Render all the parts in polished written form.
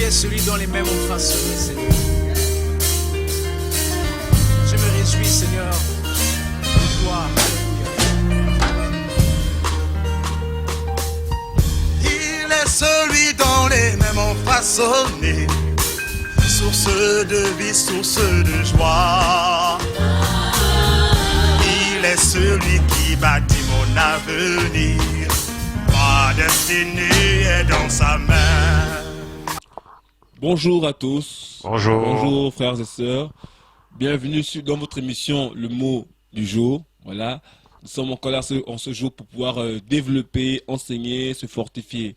est celui dont les mains m'ont façonné, Seigneur. Je me réjouis, Seigneur, de toi. Il est celui dont les mains m'ont façonné, source de vie, source de joie. Il est celui qui bâtit mon avenir, ma destinée est dans sa main. Bonjour à tous. Bonjour. Bonjour frères et sœurs. Bienvenue dans votre émission Le mot du jour. Voilà. Nous sommes encore là en ce jour pour pouvoir développer, enseigner, se fortifier.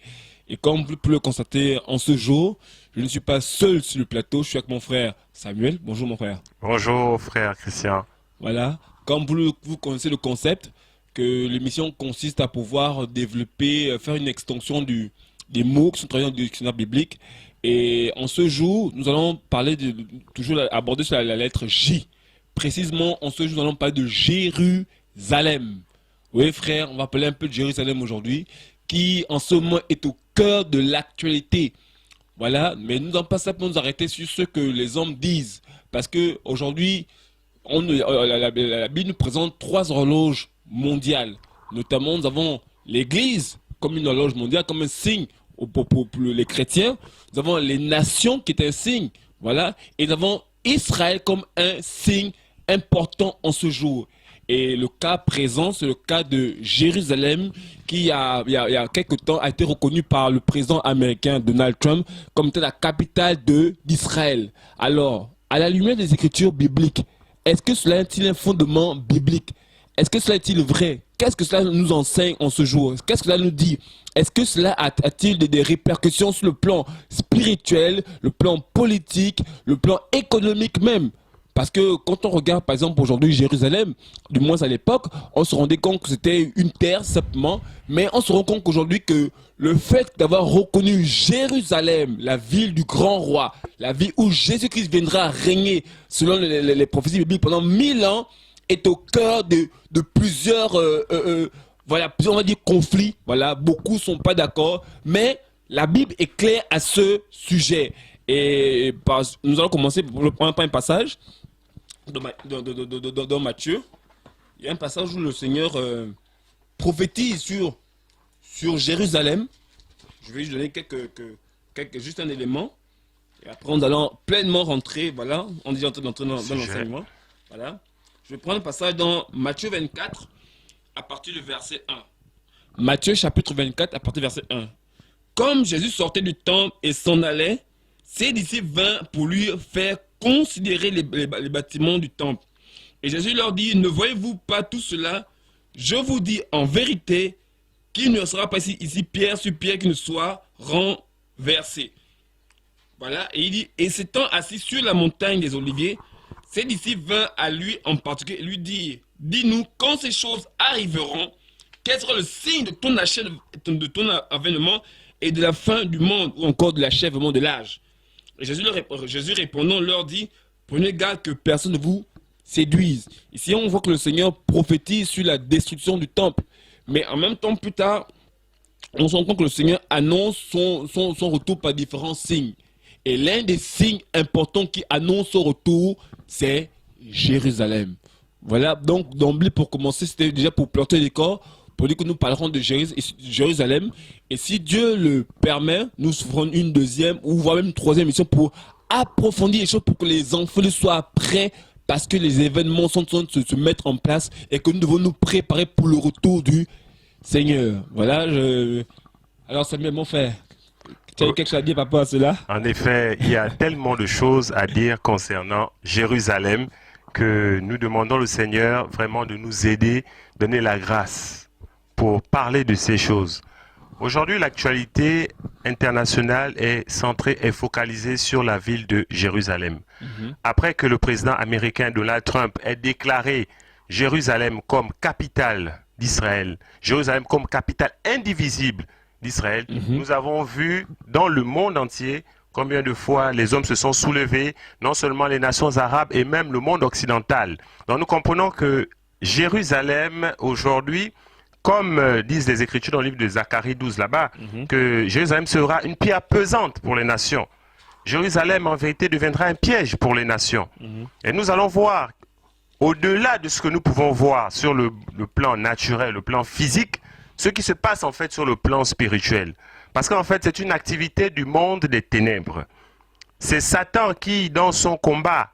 Et comme vous pouvez le constater en ce jour, je ne suis pas seul sur le plateau, je suis avec mon frère Samuel. Bonjour mon frère. Bonjour frère Christian. Voilà. Comme vous connaissez le concept, que l'émission consiste à pouvoir développer, faire une extension des mots qui sont traduits dans le dictionnaire biblique. Et en ce jour, nous allons parler toujours aborder sur la lettre J. Précisément, en ce jour, nous allons parler de Jérusalem. Oui, frère, on va parler un peu de Jérusalem aujourd'hui, qui en ce moment est au cœur de l'actualité. Voilà, mais nous n'allons pas simplement nous arrêter sur ce que les hommes disent. Parce qu'aujourd'hui, la Bible nous présente 3 horloges mondiales. Notamment, nous avons l'Église comme une horloge mondiale, comme un signe pour les chrétiens. Nous avons les nations qui est un signe, voilà, et nous avons Israël comme un signe important en ce jour. Et le cas présent, c'est le cas de Jérusalem, qui il y a quelques temps a été reconnu par le président américain Donald Trump comme étant la capitale d'Israël. Alors, à la lumière des Écritures bibliques, est-ce que cela est-il un fondement biblique? Est-ce que cela est-il vrai? Qu'est-ce que cela nous enseigne en ce jour? Qu'est-ce que cela nous dit? Est-ce que cela a-t-il des répercussions sur le plan spirituel, le plan politique, le plan économique même? Parce que quand on regarde par exemple aujourd'hui Jérusalem, du moins à l'époque, on se rendait compte que c'était une terre simplement, mais on se rend compte qu'aujourd'hui que le fait d'avoir reconnu Jérusalem, la ville du grand roi, la ville où Jésus-Christ viendra régner selon les prophéties bibliques pendant 1000 ans, est au cœur de plusieurs, voilà, on va dire conflits. Voilà, beaucoup ne sont pas d'accord, mais la Bible est claire à ce sujet. Et nous allons commencer par un passage dans Matthieu. Il y a un passage où le Seigneur prophétise sur Jérusalem. Je vais juste donner juste un élément. Et après, nous allons pleinement rentrer. Voilà, on est déjà en train d'entrer dans l'enseignement. Voilà. Je vais prendre un passage dans Matthieu 24 à partir du verset 1. Matthieu chapitre 24 à partir du verset 1. Comme Jésus sortait du temple et s'en allait, ses disciples vinrent pour lui faire considérer les bâtiments du temple. Et Jésus leur dit, ne voyez-vous pas tout cela? Je vous dis en vérité qu'il ne sera pas ici pierre sur pierre qui ne soit renversé. Voilà, et il dit, et s'étant assis sur la montagne des Oliviers, ses disciples vinrent à lui en particulier et lui dirent, dis-nous quand ces choses arriveront, quel sera le signe de ton avènement et de la fin du monde ou encore de l'achèvement de l'âge? Et Jésus répondant leur dit, prenez garde que personne ne vous séduise. Ici on voit que le Seigneur prophétise sur la destruction du temple, mais en même temps plus tard, on se rend compte que le Seigneur annonce son retour par différents signes. Et l'un des signes importants qui annonce son retour, c'est Jérusalem. Voilà, donc d'emblée pour commencer, c'était déjà pour planter les corps, pour dire que nous parlerons de Jérusalem. Et si Dieu le permet, nous ferons une deuxième ou voire même une troisième émission pour approfondir les choses, pour que les enfants soient prêts, parce que les événements sont en train de se mettre en place et que nous devons nous préparer pour le retour du Seigneur. Voilà, alors Samuel, mon frère, tu as quelque chose à dire par rapport à cela? En effet, il y a tellement de choses à dire concernant Jérusalem que nous demandons au Seigneur vraiment de nous aider, donner la grâce pour parler de ces choses. Aujourd'hui, l'actualité internationale est centrée et focalisée sur la ville de Jérusalem. Après que le président américain Donald Trump ait déclaré Jérusalem comme capitale d'Israël, Jérusalem comme capitale indivisible d'Israël, nous avons vu dans le monde entier combien de fois les hommes se sont soulevés, non seulement les nations arabes et même le monde occidental. Donc nous comprenons que Jérusalem aujourd'hui, comme disent les Écritures dans le livre de Zacharie 12 là-bas, que Jérusalem sera une pierre pesante pour les nations. Jérusalem en vérité deviendra un piège pour les nations. Et nous allons voir, au-delà de ce que nous pouvons voir sur le plan naturel, le plan physique, ce qui se passe en fait sur le plan spirituel. Parce qu'en fait, c'est une activité du monde des ténèbres. C'est Satan qui, dans son combat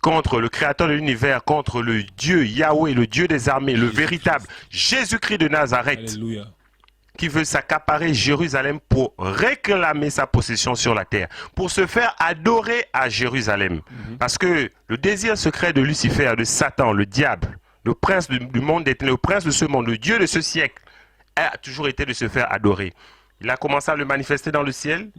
contre le créateur de l'univers, contre le Dieu Yahweh, le Dieu des armées, le véritable Jésus-Christ de Nazareth, Alléluia. qui veut s'accaparer Jérusalem pour réclamer sa possession sur la terre, pour se faire adorer à Jérusalem. Parce que le désir secret de Lucifer, de Satan, le diable, le prince du monde des ténèbres, le prince de ce monde, le Dieu de ce siècle, a toujours été de se faire adorer. Il a commencé à le manifester dans le ciel,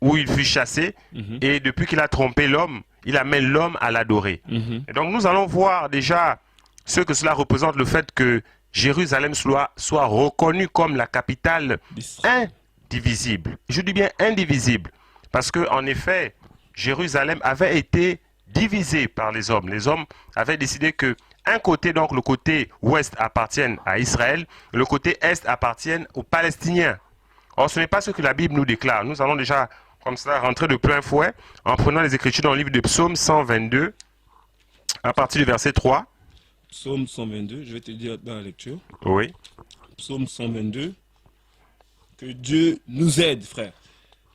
où il fut chassé, et depuis qu'il a trompé l'homme, il amène l'homme à l'adorer. Et donc nous allons voir déjà ce que cela représente, le fait que Jérusalem soit reconnue comme la capitale indivisible. Je dis bien indivisible, parce que en effet, Jérusalem avait été divisée par les hommes. Les hommes avaient décidé que un côté, donc le côté ouest, appartienne à Israël, le côté est appartienne aux Palestiniens. Or, ce n'est pas ce que la Bible nous déclare. Nous allons déjà, comme ça, rentrer de plein fouet en prenant les Écritures dans le livre de Psaume 122, à partir du verset 3. Psaume 122, je vais te dire dans la lecture. Oui. Psaume 122. Que Dieu nous aide, frère.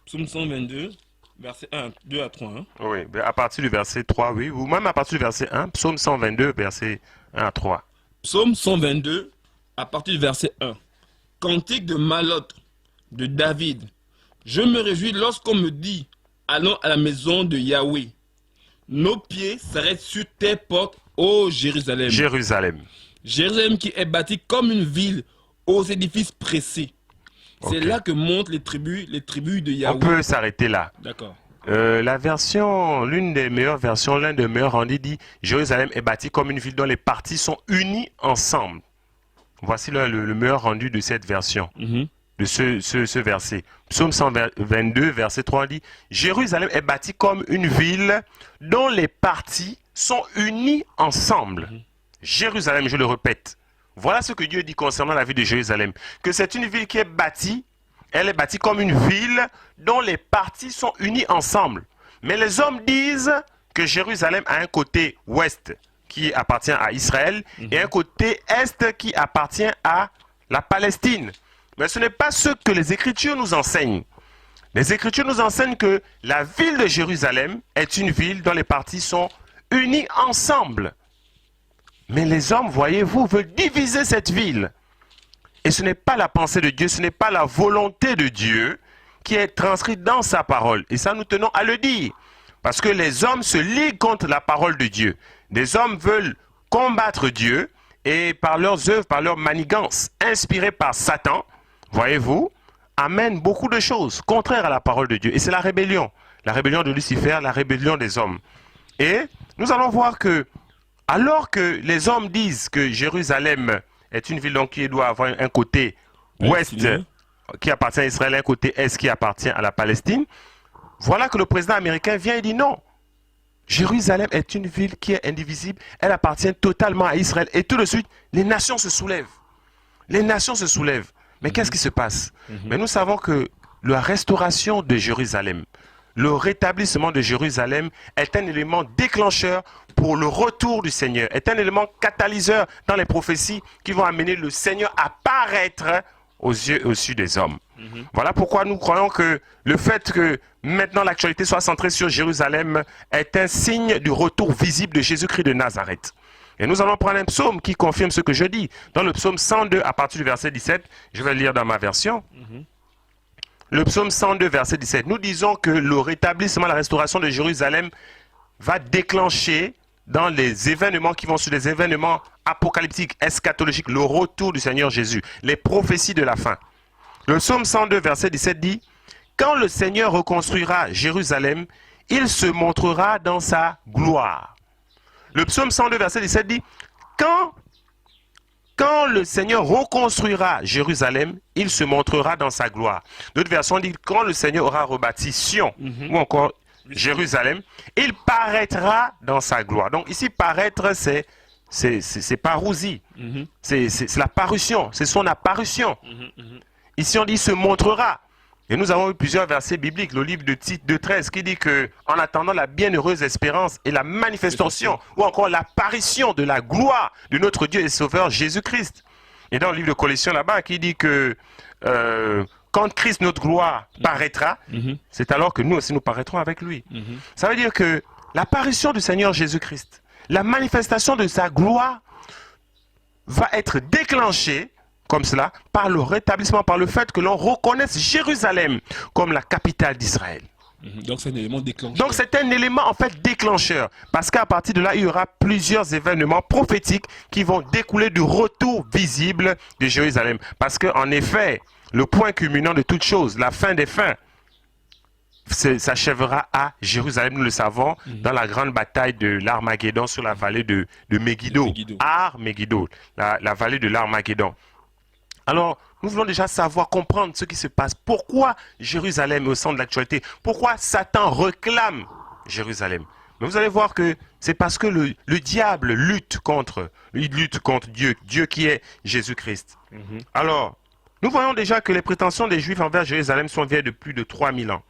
Psaume 122, verset 1, 2 à 3. Hein. Oui, à partir du verset 3, oui. Ou même à partir du verset 1, Psaume 122, verset 1 à 3. Psaume 122, à partir du verset 1. Cantique de Malotte, de David. Je me réjouis lorsqu'on me dit, allons à la maison de Yahweh. Nos pieds s'arrêtent sur tes portes, ô Jérusalem. Jérusalem. Jérusalem qui est bâtie comme une ville aux édifices pressés. C'est là que montent les tribus de Yahweh. On peut s'arrêter là. D'accord. La version, l'une des meilleures versions, l'un des meilleurs rendus dit Jérusalem est bâtie comme une ville dont les parties sont unies ensemble. Voici le meilleur rendu de cette version, de ce verset. Psaume 122, verset 3 dit Jérusalem est bâtie comme une ville dont les parties sont unies ensemble. Jérusalem, je le répète. Voilà ce que Dieu dit concernant la ville de Jérusalem. Que c'est une ville qui est bâtie, elle est bâtie comme une ville dont les parties sont unies ensemble. Mais les hommes disent que Jérusalem a un côté ouest qui appartient à Israël et un côté est qui appartient à la Palestine. Mais ce n'est pas ce que les Écritures nous enseignent. Les Écritures nous enseignent que la ville de Jérusalem est une ville dont les parties sont unies ensemble. Mais les hommes, voyez-vous, veulent diviser cette ville. Et ce n'est pas la pensée de Dieu, ce n'est pas la volonté de Dieu qui est transcrite dans sa parole. Et ça, nous tenons à le dire. Parce que les hommes se liguent contre la parole de Dieu. Des hommes veulent combattre Dieu et par leurs œuvres, par leurs manigances, inspirées par Satan, voyez-vous, amènent beaucoup de choses contraires à la parole de Dieu. Et c'est la rébellion de Lucifer, la rébellion des hommes. Et nous allons voir que alors que les hommes disent que Jérusalem est une ville donc, qui doit avoir un côté ouest qui appartient à Israël, un côté est qui appartient à la Palestine, voilà que le président américain vient et dit non. Jérusalem est une ville qui est indivisible, elle appartient totalement à Israël. Et tout de suite, les nations se soulèvent. Les nations se soulèvent. Mais qu'est-ce qui se passe? Mais nous savons que la restauration de Jérusalem, le rétablissement de Jérusalem est un élément déclencheur pour le retour du Seigneur, est un élément catalyseur dans les prophéties qui vont amener le Seigneur à paraître aux yeux des hommes. Voilà pourquoi nous croyons que le fait que maintenant l'actualité soit centrée sur Jérusalem est un signe du retour visible de Jésus-Christ de Nazareth. Et nous allons prendre un psaume qui confirme ce que je dis. Dans le psaume 102, à partir du verset 17, je vais le lire dans ma version. Le psaume 102, verset 17, nous disons que le rétablissement, la restauration de Jérusalem va déclencher dans les événements qui vont sur les événements apocalyptiques, eschatologiques, le retour du Seigneur Jésus, les prophéties de la fin. Le psaume 102, verset 17 dit « Quand le Seigneur reconstruira Jérusalem, il se montrera dans sa gloire. » Le psaume 102, verset 17 dit « Quand le Seigneur reconstruira Jérusalem, il se montrera dans sa gloire. » D'autres versions disent « Quand le Seigneur aura rebâti Sion, ou encore Jérusalem, il paraîtra dans sa gloire. » Donc ici, paraître, c'est parousie. C'est la parution, c'est son apparition. Ici, on dit « se montrera ». Et nous avons eu plusieurs versets bibliques, le livre de Tite 2,13 qui dit que en attendant la bienheureuse espérance et la manifestation ou encore l'apparition de la gloire de notre Dieu et Sauveur Jésus-Christ. Et dans le livre de Colossiens là-bas qui dit que quand Christ notre gloire paraîtra, c'est alors que nous aussi nous paraîtrons avec lui. Ça veut dire que l'apparition du Seigneur Jésus-Christ, la manifestation de sa gloire va être déclenchée comme cela par le rétablissement, par le fait que l'on reconnaisse Jérusalem comme la capitale d'Israël. Donc c'est un élément déclencheur. Donc c'est un élément en fait déclencheur, parce qu'à partir de là, il y aura plusieurs événements prophétiques qui vont découler du retour visible de Jérusalem. Parce qu'en effet, le point culminant de toute chose, la fin des fins, s'achèvera à Jérusalem, nous le savons, dans la grande bataille de l'Armageddon sur la vallée de Megiddo. Megiddo, la vallée de l'Armageddon. Alors, nous voulons déjà savoir, comprendre ce qui se passe. Pourquoi Jérusalem est au centre de l'actualité? Pourquoi Satan réclame Jérusalem? Mais vous allez voir que c'est parce que le diable lutte contre Dieu, Dieu qui est Jésus-Christ. Alors, nous voyons déjà que les prétentions des Juifs envers Jérusalem sont vieilles de plus de 3000 ans.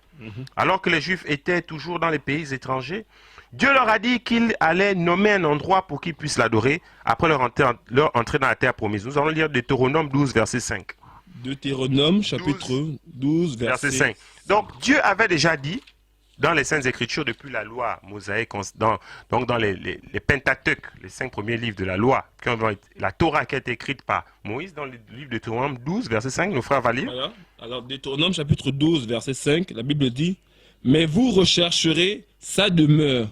Alors que les Juifs étaient toujours dans les pays étrangers, Dieu leur a dit qu'il allait nommer un endroit pour qu'ils puissent l'adorer après leur entrée dans la terre promise. Nous allons lire Deutéronome 12, verset 5. Deutéronome, chapitre 12, verset 5. Donc, Dieu avait déjà dit, dans les Saintes Écritures, depuis la loi mosaïque, dans les Pentateuques, les 5 premiers livres de la loi, la Torah qui a été écrite par Moïse, dans le livre de Deutéronome 12, verset 5, nos frères va lire. Voilà. Alors, Deutéronome, chapitre 12, verset 5, la Bible dit « Mais vous rechercherez sa demeure,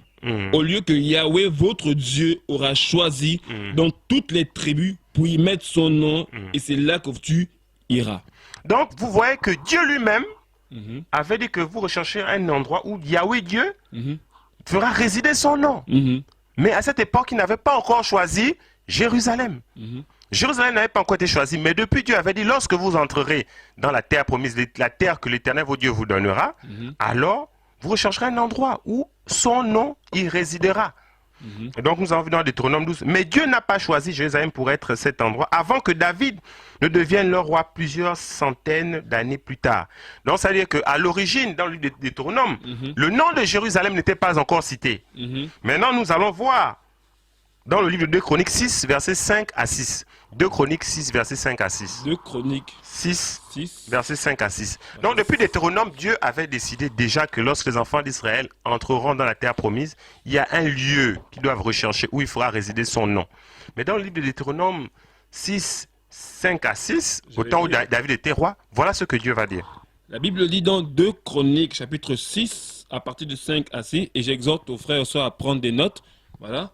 au lieu que Yahweh, votre Dieu, aura choisi dans toutes les tribus pour y mettre son nom, et c'est là que tu iras. » Donc, vous voyez que Dieu lui-même avait dit que vous recherchez un endroit où Yahweh Dieu fera résider son nom. Mais à cette époque, il n'avait pas encore choisi Jérusalem. Jérusalem n'avait pas encore été choisi, mais depuis Dieu avait dit, lorsque vous entrerez dans la terre promise, la terre que l'Éternel, votre Dieu, vous donnera, alors vous rechercherez un endroit où son nom y résidera. Et donc nous avons vu dans Deutéronome 12, mais Dieu n'a pas choisi Jérusalem pour être cet endroit avant que David ne devienne le roi plusieurs centaines d'années plus tard. Donc ça veut dire qu'à l'origine, dans le livre de Deutéronome, le nom de Jérusalem n'était pas encore cité. Maintenant nous allons voir dans le livre de 2 Chroniques 6, versets 5 à 6. 2 Chroniques 6, versets 5 à 6. 2 Chroniques 6, versets 5 à 6. Donc depuis Deutéronome, Dieu avait décidé déjà que lorsque les enfants d'Israël entreront dans la terre promise, il y a un lieu qu'ils doivent rechercher où il fera résider son nom. Mais dans le livre de Deutéronome 6, 5 à 6, au temps où David était roi, voilà ce que Dieu va dire. La Bible dit dans 2 Chroniques, chapitre 6, à partir de 5 à 6, et j'exhorte aux frères et sœurs à prendre des notes. Voilà.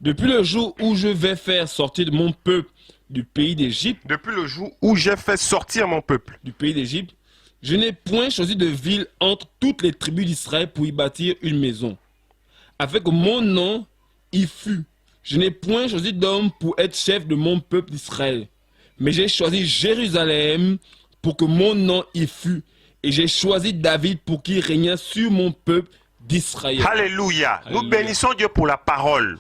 Depuis le jour où je vais faire sortir mon peuple du pays d'Égypte. Depuis le jour où j'ai fait sortir mon peuple du pays d'Égypte, je n'ai point choisi de ville entre toutes les tribus d'Israël pour y bâtir une maison. Avec mon nom, y fut. Je n'ai point choisi d'homme pour être chef de mon peuple d'Israël. Mais j'ai choisi Jérusalem pour que mon nom y fût. Et j'ai choisi David pour qu'il régnât sur mon peuple d'Israël. Alléluia. Nous bénissons Dieu pour la parole.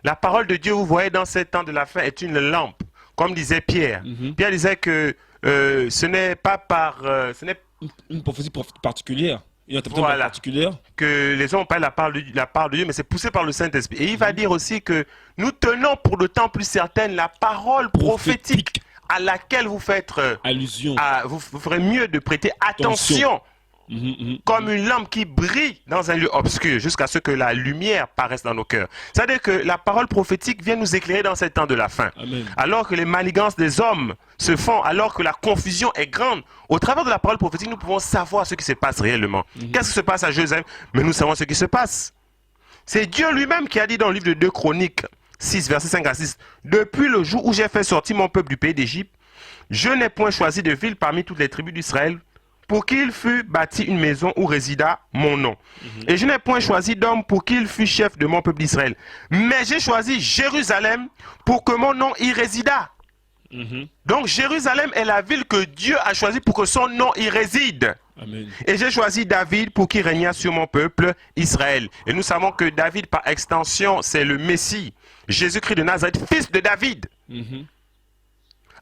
La parole de Dieu, vous voyez, dans ces temps de la fin, est une lampe. Comme disait Pierre. Pierre disait que ce n'est pas par... ce n'est une prophétie particulière. Une interprétation particulière. Que les hommes parlent la part de Dieu, mais c'est poussé par le Saint-Esprit. Et il va dire aussi que nous tenons pour de temps plus certaine la parole prophétique à laquelle vous faites allusion. Vous ferez mieux de prêter attention. Comme une lampe qui brille dans un lieu obscur jusqu'à ce que la lumière paraisse dans nos cœurs. C'est-à-dire que la parole prophétique vient nous éclairer dans ces temps de la fin. Amen. Alors que les manigances des hommes se font, alors que la confusion est grande, au travers de la parole prophétique, nous pouvons savoir ce qui se passe réellement. Qu'est-ce qui se passe à Jérusalem? Mais nous savons ce qui se passe. C'est Dieu lui-même qui a dit dans le livre de 2 Chroniques 6, versets 5 à 6, « Depuis le jour où j'ai fait sortir mon peuple du pays d'Égypte, je n'ai point choisi de ville parmi toutes les tribus d'Israël, pour qu'il fût bâti une maison où résida mon nom. Et je n'ai point choisi d'homme pour qu'il fût chef de mon peuple d'Israël. Mais j'ai choisi Jérusalem pour que mon nom y résida. Donc Jérusalem est la ville que Dieu a choisie pour que son nom y réside. Amen. Et j'ai choisi David pour qu'il régnât sur mon peuple Israël. Et nous savons que David, par extension, c'est le Messie. Jésus-Christ de Nazareth, fils de David.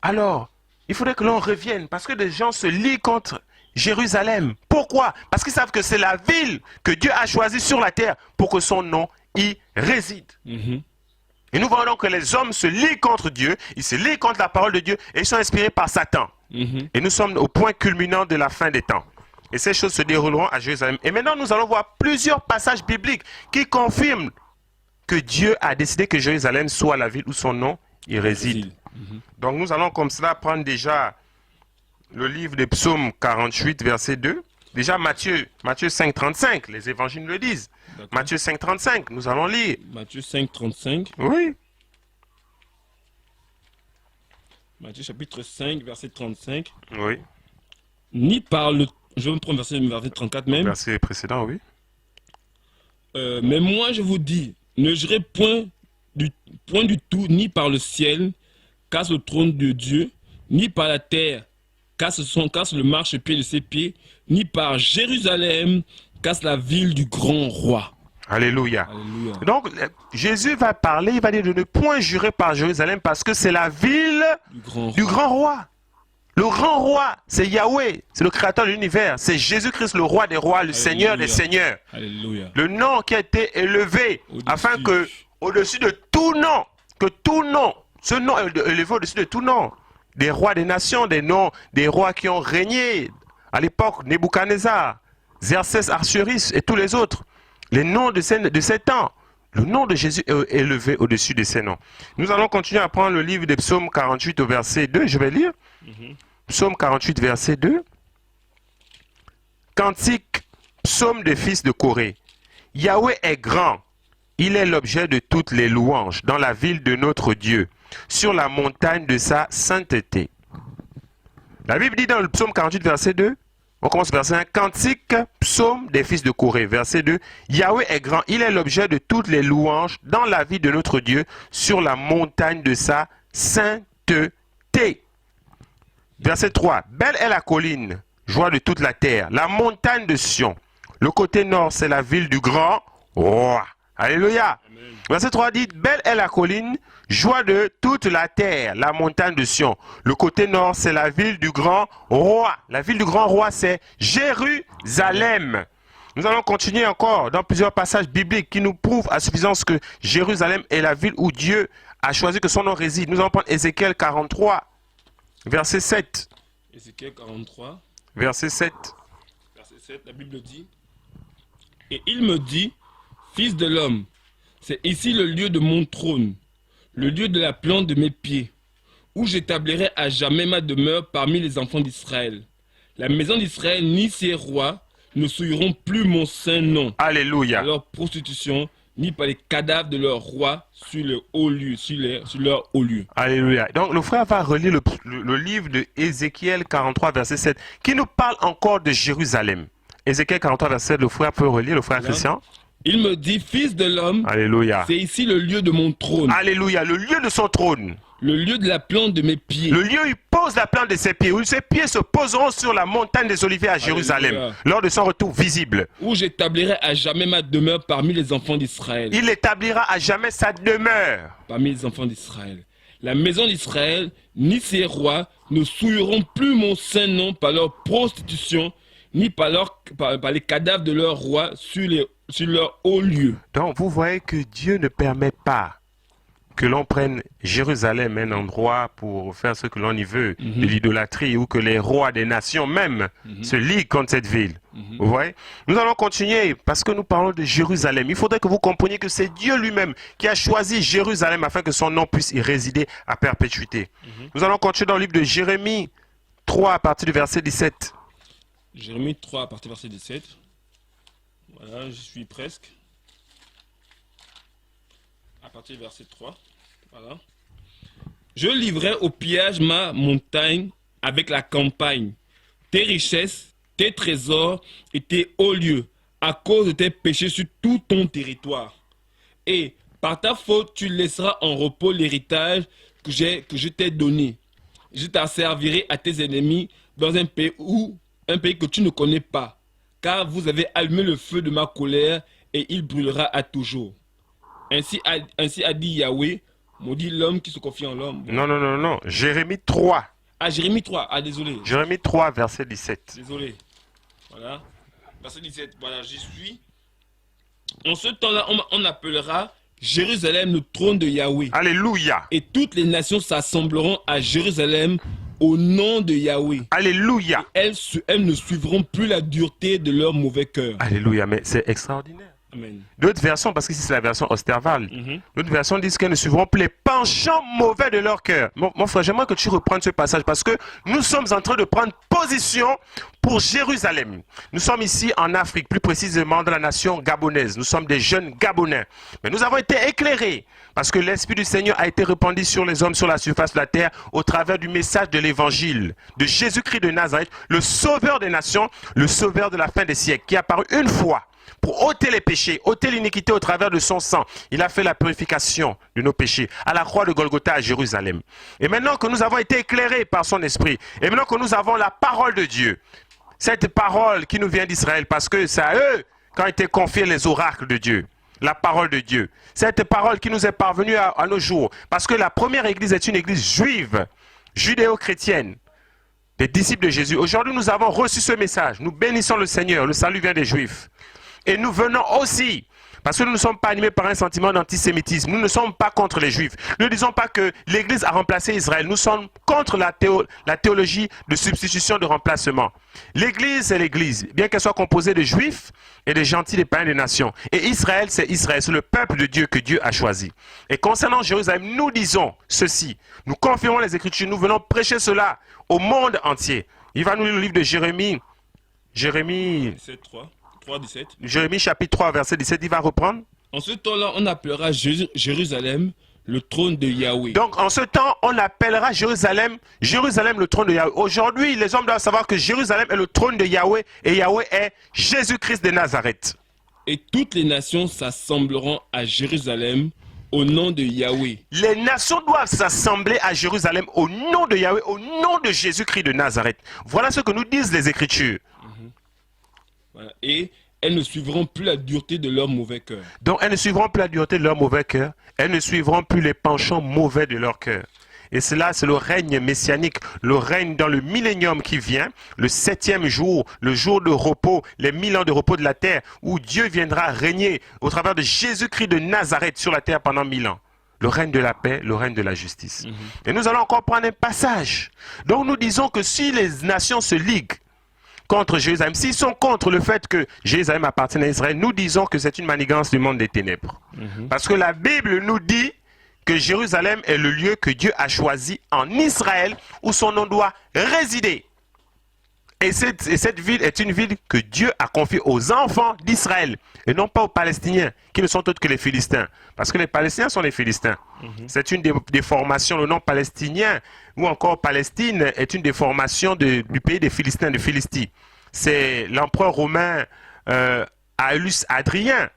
Alors, il faudrait que l'on revienne parce que des gens se lient contre Jérusalem. Pourquoi? Parce qu'ils savent que c'est la ville que Dieu a choisie sur la terre pour que son nom y réside. Et nous voyons donc que les hommes se lient contre Dieu, ils se lient contre la parole de Dieu et ils sont inspirés par Satan. Et nous sommes au point culminant de la fin des temps. Et ces choses se dérouleront à Jérusalem. Et maintenant, nous allons voir plusieurs passages bibliques qui confirment que Dieu a décidé que Jérusalem soit la ville où son nom y réside. Donc nous allons comme cela prendre déjà le livre des psaumes 48, verset 2. Déjà Matthieu 5, 35, les évangiles nous le disent. Matthieu 5, 35, nous allons lire. Matthieu 5, 35. Oui. Matthieu chapitre 5, verset 35. Oui. Ni par le... Je vais me prendre verset 34 même. Verset précédent, oui. Mais moi je vous dis, ne jurez point du tout, ni par le ciel, casse le trône de Dieu, ni par la terre, casse le marchepied de ses pieds, ni par Jérusalem, casse la ville du grand roi. Alléluia. Alléluia. Donc, Jésus va parler, il va dire de ne point jurer par Jérusalem parce que c'est la ville du grand roi. Le grand roi, c'est Yahweh, c'est le créateur de l'univers, c'est Jésus-Christ, le roi des rois, le Alléluia. Seigneur des seigneurs. Alléluia. Le nom qui a été élevé afin que, au-dessus de tout nom, que tout nom, ce nom est élevé au-dessus de tout nom. Des rois des nations, des noms, des rois qui ont régné à l'époque, Nebuchadnezzar, Xerxès, Arsuris et tous les autres. Les noms de ces temps. Le nom de Jésus est élevé au-dessus de ces noms. Nous allons continuer à prendre le livre des psaumes 48 au verset 2. Je vais lire. Psaume 48, verset 2. Cantique, psaume des fils de Corée. Yahweh est grand. Il est l'objet de toutes les louanges dans la ville de notre Dieu, sur la montagne de sa sainteté. La Bible dit dans le psaume 48, verset 2, on commence verset 1, Cantique, psaume des fils de Corée, verset 2, Yahweh est grand, il est l'objet de toutes les louanges dans la vie de notre Dieu, sur la montagne de sa sainteté. Verset 3, belle est la colline, joie de toute la terre, la montagne de Sion. Le côté nord, c'est la ville du grand roi. Alléluia. Amen. Verset 3 dit, belle est la colline, joie de toute la terre, la montagne de Sion. Le côté nord, c'est la ville du grand roi. La ville du grand roi, c'est Jérusalem. Nous allons continuer encore dans plusieurs passages bibliques qui nous prouvent à suffisance que Jérusalem est la ville où Dieu a choisi que son nom réside. Nous allons prendre Ézéchiel 43, verset 7. Ézéchiel 43, verset 7. Verset 7, la Bible dit, et il me dit, fils de l'homme, c'est ici le lieu de mon trône, le lieu de la plante de mes pieds, où j'établirai à jamais ma demeure parmi les enfants d'Israël. La maison d'Israël ni ses rois ne souilleront plus mon saint nom. Alléluia. Par leur prostitution, ni par les cadavres de leurs rois sur le haut lieu, sur leur haut lieu. Alléluia. Donc le frère va relire le livre de Ézéchiel 43, verset 7, qui nous parle encore de Jérusalem. Ézéchiel 43, verset 7, le frère peut relire, le frère Christian. Il me dit, fils de l'homme, Alléluia. C'est ici le lieu de mon trône. Alléluia, le lieu de son trône. Le lieu de la plante de mes pieds. Le lieu où il pose la plante de ses pieds, où ses pieds se poseront sur la montagne des Oliviers à Jérusalem, Alléluia. Lors de son retour visible. Où j'établirai à jamais ma demeure parmi les enfants d'Israël. Il établira à jamais sa demeure. Parmi les enfants d'Israël. La maison d'Israël, ni ses rois, ne souilleront plus mon saint nom par leur prostitution, ni par les cadavres de leurs rois sur leur haut lieu. Donc vous voyez que Dieu ne permet pas que l'on prenne Jérusalem, un endroit pour faire ce que l'on y veut, de l'idolâtrie, ou que les rois des nations même se liguent contre cette ville. Vous voyez? Nous allons continuer parce que nous parlons de Jérusalem. Il faudrait que vous compreniez que c'est Dieu lui-même qui a choisi Jérusalem afin que son nom puisse y résider à perpétuité. Nous allons continuer dans le livre de Jérémie 3 à partir du verset 17. Jérémie 3 à partir du verset 17. Voilà, je suis presque. À partir du verset 3. Voilà. Je livrerai au pillage ma montagne avec la campagne, tes richesses, tes trésors et tes hauts lieux, à cause de tes péchés sur tout ton territoire. Et par ta faute, tu laisseras en repos l'héritage que je t'ai donné. Je t'asservirai à tes ennemis dans un pays que tu ne connais pas, car vous avez allumé le feu de ma colère et il brûlera à toujours. Ainsi a dit Yahweh, maudit l'homme qui se confie en l'homme. Non. Jérémie 3. Ah, Jérémie 3. Ah, désolé. Jérémie 3, verset 17. Désolé. Voilà. Verset 17. Voilà, j'y suis. En ce temps-là, on appellera Jérusalem le trône de Yahweh. Alléluia. Et toutes les nations s'assembleront à Jérusalem au nom de Yahweh. Alléluia. Elles ne suivront plus la dureté de leur mauvais cœur. Alléluia, mais c'est extraordinaire. Amen. D'autres versions, parce que ici c'est la version Osterval, d'autres versions disent qu'elles ne suivront plus les penchants mauvais de leur cœur. Mon frère, j'aimerais que tu reprennes ce passage parce que nous sommes en train de prendre position pour Jérusalem. Nous sommes ici en Afrique, plus précisément dans la nation gabonaise. Nous sommes des jeunes Gabonais. Mais nous avons été éclairés parce que l'Esprit du Seigneur a été répandu sur les hommes sur la surface de la terre au travers du message de l'Évangile de Jésus-Christ de Nazareth, le sauveur des nations, le sauveur de la fin des siècles, qui est apparu une fois pour ôter les péchés, ôter l'iniquité au travers de son sang. Il a fait la purification de nos péchés à la croix de Golgotha à Jérusalem. Et maintenant que nous avons été éclairés par son esprit, et maintenant que nous avons la parole de Dieu, cette parole qui nous vient d'Israël, parce que c'est à eux qu'ont été confiés les oracles de Dieu, la parole de Dieu. Cette parole qui nous est parvenue à nos jours, parce que la première église est une église juive, judéo-chrétienne, des disciples de Jésus. Aujourd'hui, nous avons reçu ce message. Nous bénissons le Seigneur. Le salut vient des Juifs. Et nous venons aussi, parce que nous ne sommes pas animés par un sentiment d'antisémitisme. Nous ne sommes pas contre les Juifs. Nous ne disons pas que l'Église a remplacé Israël. Nous sommes contre la théologie de substitution, de remplacement. L'Église, c'est l'Église, bien qu'elle soit composée de Juifs et de gentils des païens des nations. Et Israël, c'est le peuple de Dieu que Dieu a choisi. Et concernant Jérusalem, nous disons ceci. Nous confirmons les Écritures. Nous venons prêcher cela au monde entier. Il va nous lire le livre de Jérémie. Jérémie 17. Jérémie chapitre 3, verset 17, il va reprendre. En ce temps-là, on appellera Jérusalem le trône de Yahweh. Donc en ce temps, on appellera Jérusalem le trône de Yahweh. Aujourd'hui, les hommes doivent savoir que Jérusalem est le trône de Yahweh et Yahweh est Jésus-Christ de Nazareth. Et toutes les nations s'assembleront à Jérusalem au nom de Yahweh. Les nations doivent s'assembler à Jérusalem au nom de Yahweh, au nom de Jésus-Christ de Nazareth. Voilà ce que nous disent les Écritures. Voilà. Et elles ne suivront plus la dureté de leur mauvais cœur. Donc elles ne suivront plus la dureté de leur mauvais cœur. Elles ne suivront plus les penchants mauvais de leur cœur. Et cela, c'est le règne messianique, le règne dans le millénium qui vient, le 7e jour, le jour de repos, les 1000 ans de repos de la terre, où Dieu viendra régner au travers de Jésus-Christ de Nazareth sur la terre pendant 1000 ans. Le règne de la paix, le règne de la justice. Et nous allons encore prendre un passage. Donc nous disons que si les nations se liguent contre Jérusalem, s'ils sont contre le fait que Jérusalem appartienne à Israël, nous disons que c'est une manigance du monde des ténèbres. Parce que la Bible nous dit que Jérusalem est le lieu que Dieu a choisi en Israël où son nom doit résider. Et cette ville est une ville que Dieu a confiée aux enfants d'Israël et non pas aux Palestiniens qui ne sont autres que les Philistins. Parce que les Palestiniens sont les Philistins. C'est une déformation. Le nom palestinien ou encore Palestine est une déformation du pays des Philistins, de Philistie. C'est l'empereur romain Aulus Hadrien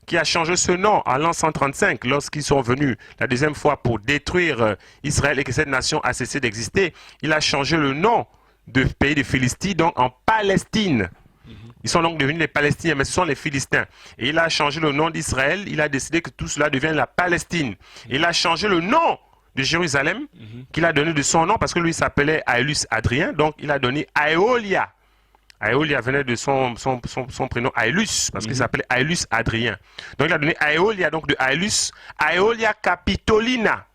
qui a changé ce nom en l'an 135 lorsqu'ils sont venus la deuxième fois pour détruire Israël et que cette nation a cessé d'exister. Il a changé le nom de pays de Philistie donc en Palestine. Ils sont donc devenus les Palestiniens, mais ce sont les Philistins. Et il a changé le nom d'Israël, il a décidé que tout cela devienne la Palestine. Et il a changé le nom de Jérusalem, qu'il a donné de son nom, parce que lui s'appelait Aulus Hadrien, donc il a donné Aeolia. Aeolia venait de son prénom Aulus, parce qu'il s'appelait Aulus Hadrien. Donc il a donné Aeolia, donc de Aulus, Aeolia Capitolina.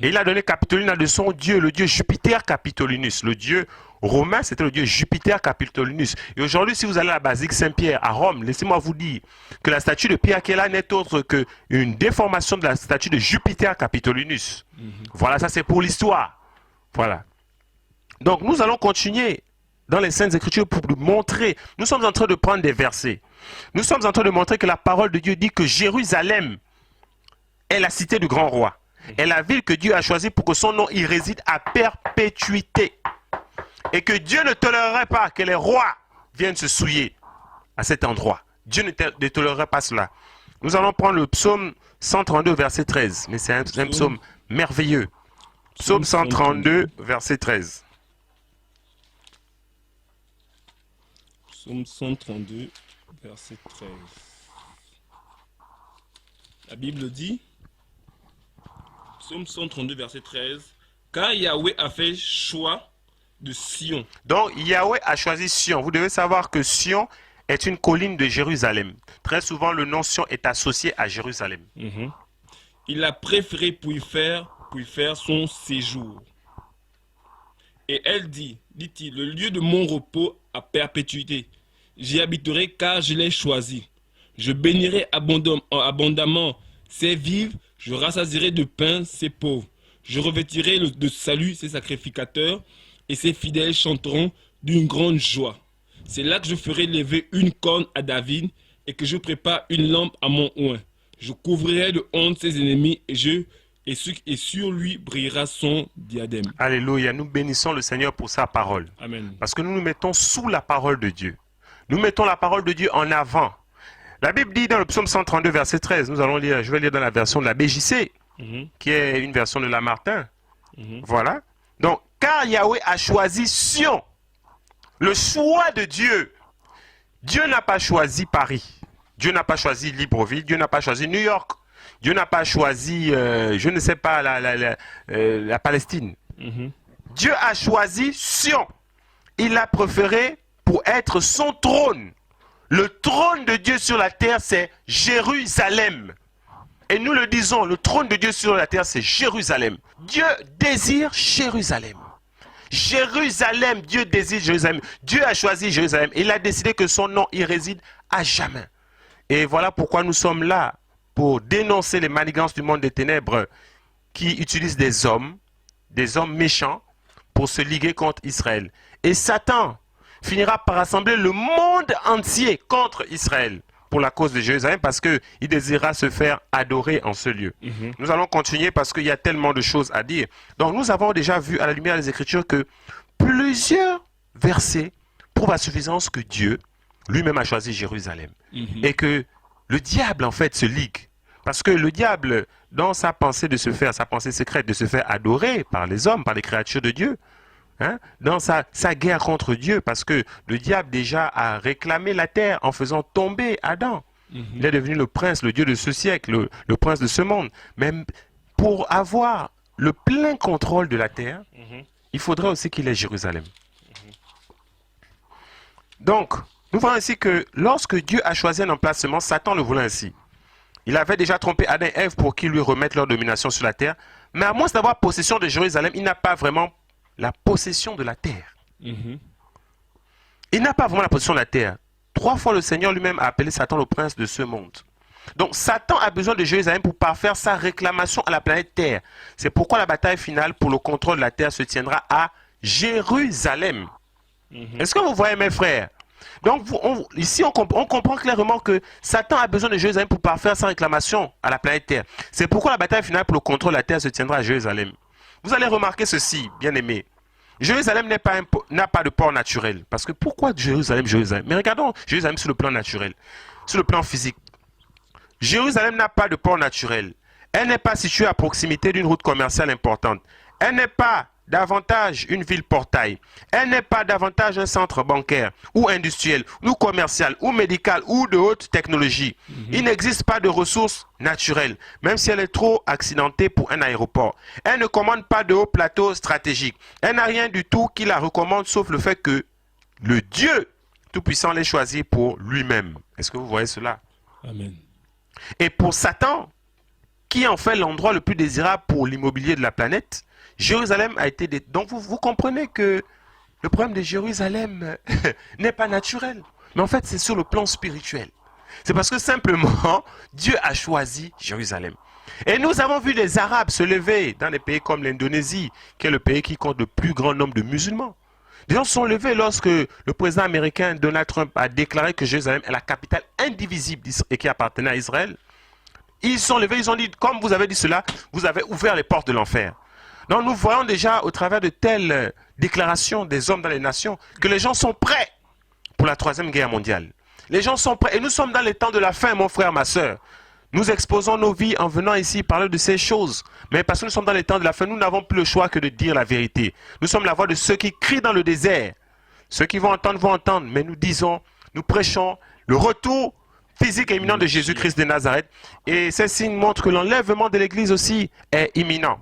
Et il a donné Capitolina de son dieu, le dieu Jupiter Capitolinus. Le dieu romain, c'était le dieu Jupiter Capitolinus. Et aujourd'hui, si vous allez à la basilique Saint-Pierre à Rome, laissez-moi vous dire que la statue de Pierre qui est là n'est autre qu'une déformation de la statue de Jupiter Capitolinus. Voilà, ça c'est pour l'histoire. Voilà. Donc nous allons continuer dans les Saintes Écritures pour nous montrer. Nous sommes en train de prendre des versets. Nous sommes en train de montrer que la parole de Dieu dit que Jérusalem est la cité du grand roi. Est la ville que Dieu a choisie pour que son nom y réside à perpétuité. Et que Dieu ne tolérerait pas que les rois viennent se souiller à cet endroit. Dieu ne tolérerait pas cela. Nous allons prendre le psaume 132, verset 13. Mais c'est un psaume merveilleux. Psaume 132, verset 13. Psaume 132, verset 13. La Bible dit, Psaume 132, verset 13, « Car Yahweh a fait choix de Sion. Donc Yahweh a choisi Sion. Vous devez savoir que Sion est une colline de Jérusalem. Très souvent, le nom Sion est associé à Jérusalem. Il l'a préféré pour y faire son séjour. Et elle dit-il, le lieu de mon repos à perpétuité. J'y habiterai car je l'ai choisi. Je bénirai abondamment ses vives, je rassasierai de pain ses pauvres. Je revêtirai de salut ses sacrificateurs, et ses fidèles chanteront d'une grande joie. C'est là que je ferai lever une corne à David, et que je prépare une lampe à mon oint. Je couvrirai de honte ses ennemis, et sur lui brillera son diadème. Alléluia, nous bénissons le Seigneur pour sa parole. Amen. Parce que nous nous mettons sous la parole de Dieu. Nous mettons la parole de Dieu en avant. La Bible dit dans le psaume 132, verset 13, nous allons lire, je vais lire dans la version de la BJC, qui est une version de la Martin. Voilà. Donc, car Yahweh a choisi Sion, le choix de Dieu. Dieu n'a pas choisi Paris. Dieu n'a pas choisi Libreville. Dieu n'a pas choisi New York. Dieu n'a pas choisi, je ne sais pas, la Palestine. Dieu a choisi Sion. Il l'a préféré pour être son trône. Le trône de Dieu sur la terre, c'est Jérusalem. Et nous le disons, le trône de Dieu sur la terre, c'est Jérusalem. Dieu désire Jérusalem. Jérusalem, Dieu désire Jérusalem. Dieu a choisi Jérusalem. Il a décidé que son nom y réside à jamais. Et voilà pourquoi nous sommes là, pour dénoncer les manigances du monde des ténèbres qui utilisent des hommes méchants, pour se liguer contre Israël. Et Satan finira par rassembler le monde entier contre Israël pour la cause de Jérusalem, parce qu'il désirera se faire adorer en ce lieu. Nous allons continuer parce qu'il y a tellement de choses à dire. Donc nous avons déjà vu à la lumière des Écritures que plusieurs versets prouvent à suffisance que Dieu lui-même a choisi Jérusalem. Et que le diable en fait se ligue. Parce que le diable, dans sa pensée sa pensée secrète de se faire adorer par les hommes, par les créatures de Dieu, dans sa guerre contre Dieu, parce que le diable déjà a réclamé la terre en faisant tomber Adam. Il est devenu le prince, le dieu de ce siècle, le prince de ce monde. Mais pour avoir le plein contrôle de la terre, il faudrait aussi qu'il ait Jérusalem. Donc, nous voyons ici que lorsque Dieu a choisi un emplacement, Satan le voulait ainsi. Il avait déjà trompé Adam et Ève pour qu'ils lui remettent leur domination sur la terre. Mais à moins d'avoir possession de Jérusalem, il n'a pas vraiment la possession de la terre. Il n'a pas vraiment la possession de la terre. 3 fois le Seigneur lui-même a appelé Satan le prince de ce monde. Donc Satan a besoin de Jérusalem pour parfaire sa réclamation à la planète Terre. C'est pourquoi la bataille finale pour le contrôle de la terre se tiendra à Jérusalem. Est-ce que vous voyez mes frères? Donc ici on comprend clairement que Satan a besoin de Jérusalem pour parfaire sa réclamation à la planète Terre. C'est pourquoi la bataille finale pour le contrôle de la terre se tiendra à Jérusalem. Vous allez remarquer ceci, bien aimé. Jérusalem n'a pas de port naturel. Parce que pourquoi Jérusalem? Mais regardons Jérusalem sur le plan naturel, sur le plan physique. Jérusalem n'a pas de port naturel. Elle n'est pas située à proximité d'une route commerciale importante. Elle n'est pas davantage une ville portail. Elle n'est pas davantage un centre bancaire ou industriel ou commercial ou médical ou de haute technologie. Il n'existe pas de ressources naturelles, même si elle est trop accidentée pour un aéroport. Elle ne commande pas de haut plateau stratégique. Elle n'a rien du tout qui la recommande sauf le fait que le Dieu Tout-Puissant l'ait choisi pour lui-même. Est-ce que vous voyez cela? Amen. Et pour Satan, qui est en fait l'endroit le plus désirable pour l'immobilier de la planète, Jérusalem a été... Donc vous comprenez que le problème de Jérusalem n'est pas naturel. Mais en fait, c'est sur le plan spirituel. C'est parce que simplement, Dieu a choisi Jérusalem. Et nous avons vu les Arabes se lever dans des pays comme l'Indonésie, qui est le pays qui compte le plus grand nombre de musulmans. Les gens se sont levés lorsque le président américain Donald Trump a déclaré que Jérusalem est la capitale indivisible et qui appartenait à Israël. Ils se sont levés, ils ont dit, comme vous avez dit cela, vous avez ouvert les portes de l'enfer. Donc nous voyons déjà au travers de telles déclarations des hommes dans les nations que les gens sont prêts pour la 3e guerre mondiale. Les gens sont prêts et nous sommes dans les temps de la fin, mon frère, ma soeur. Nous exposons nos vies en venant ici parler de ces choses. Mais parce que nous sommes dans les temps de la fin, nous n'avons plus le choix que de dire la vérité. Nous sommes la voix de ceux qui crient dans le désert. Ceux qui vont entendre, mais nous disons, nous prêchons le retour physique et imminent de Jésus-Christ de Nazareth. Et ces signes montrent que l'enlèvement de l'Église aussi est imminent.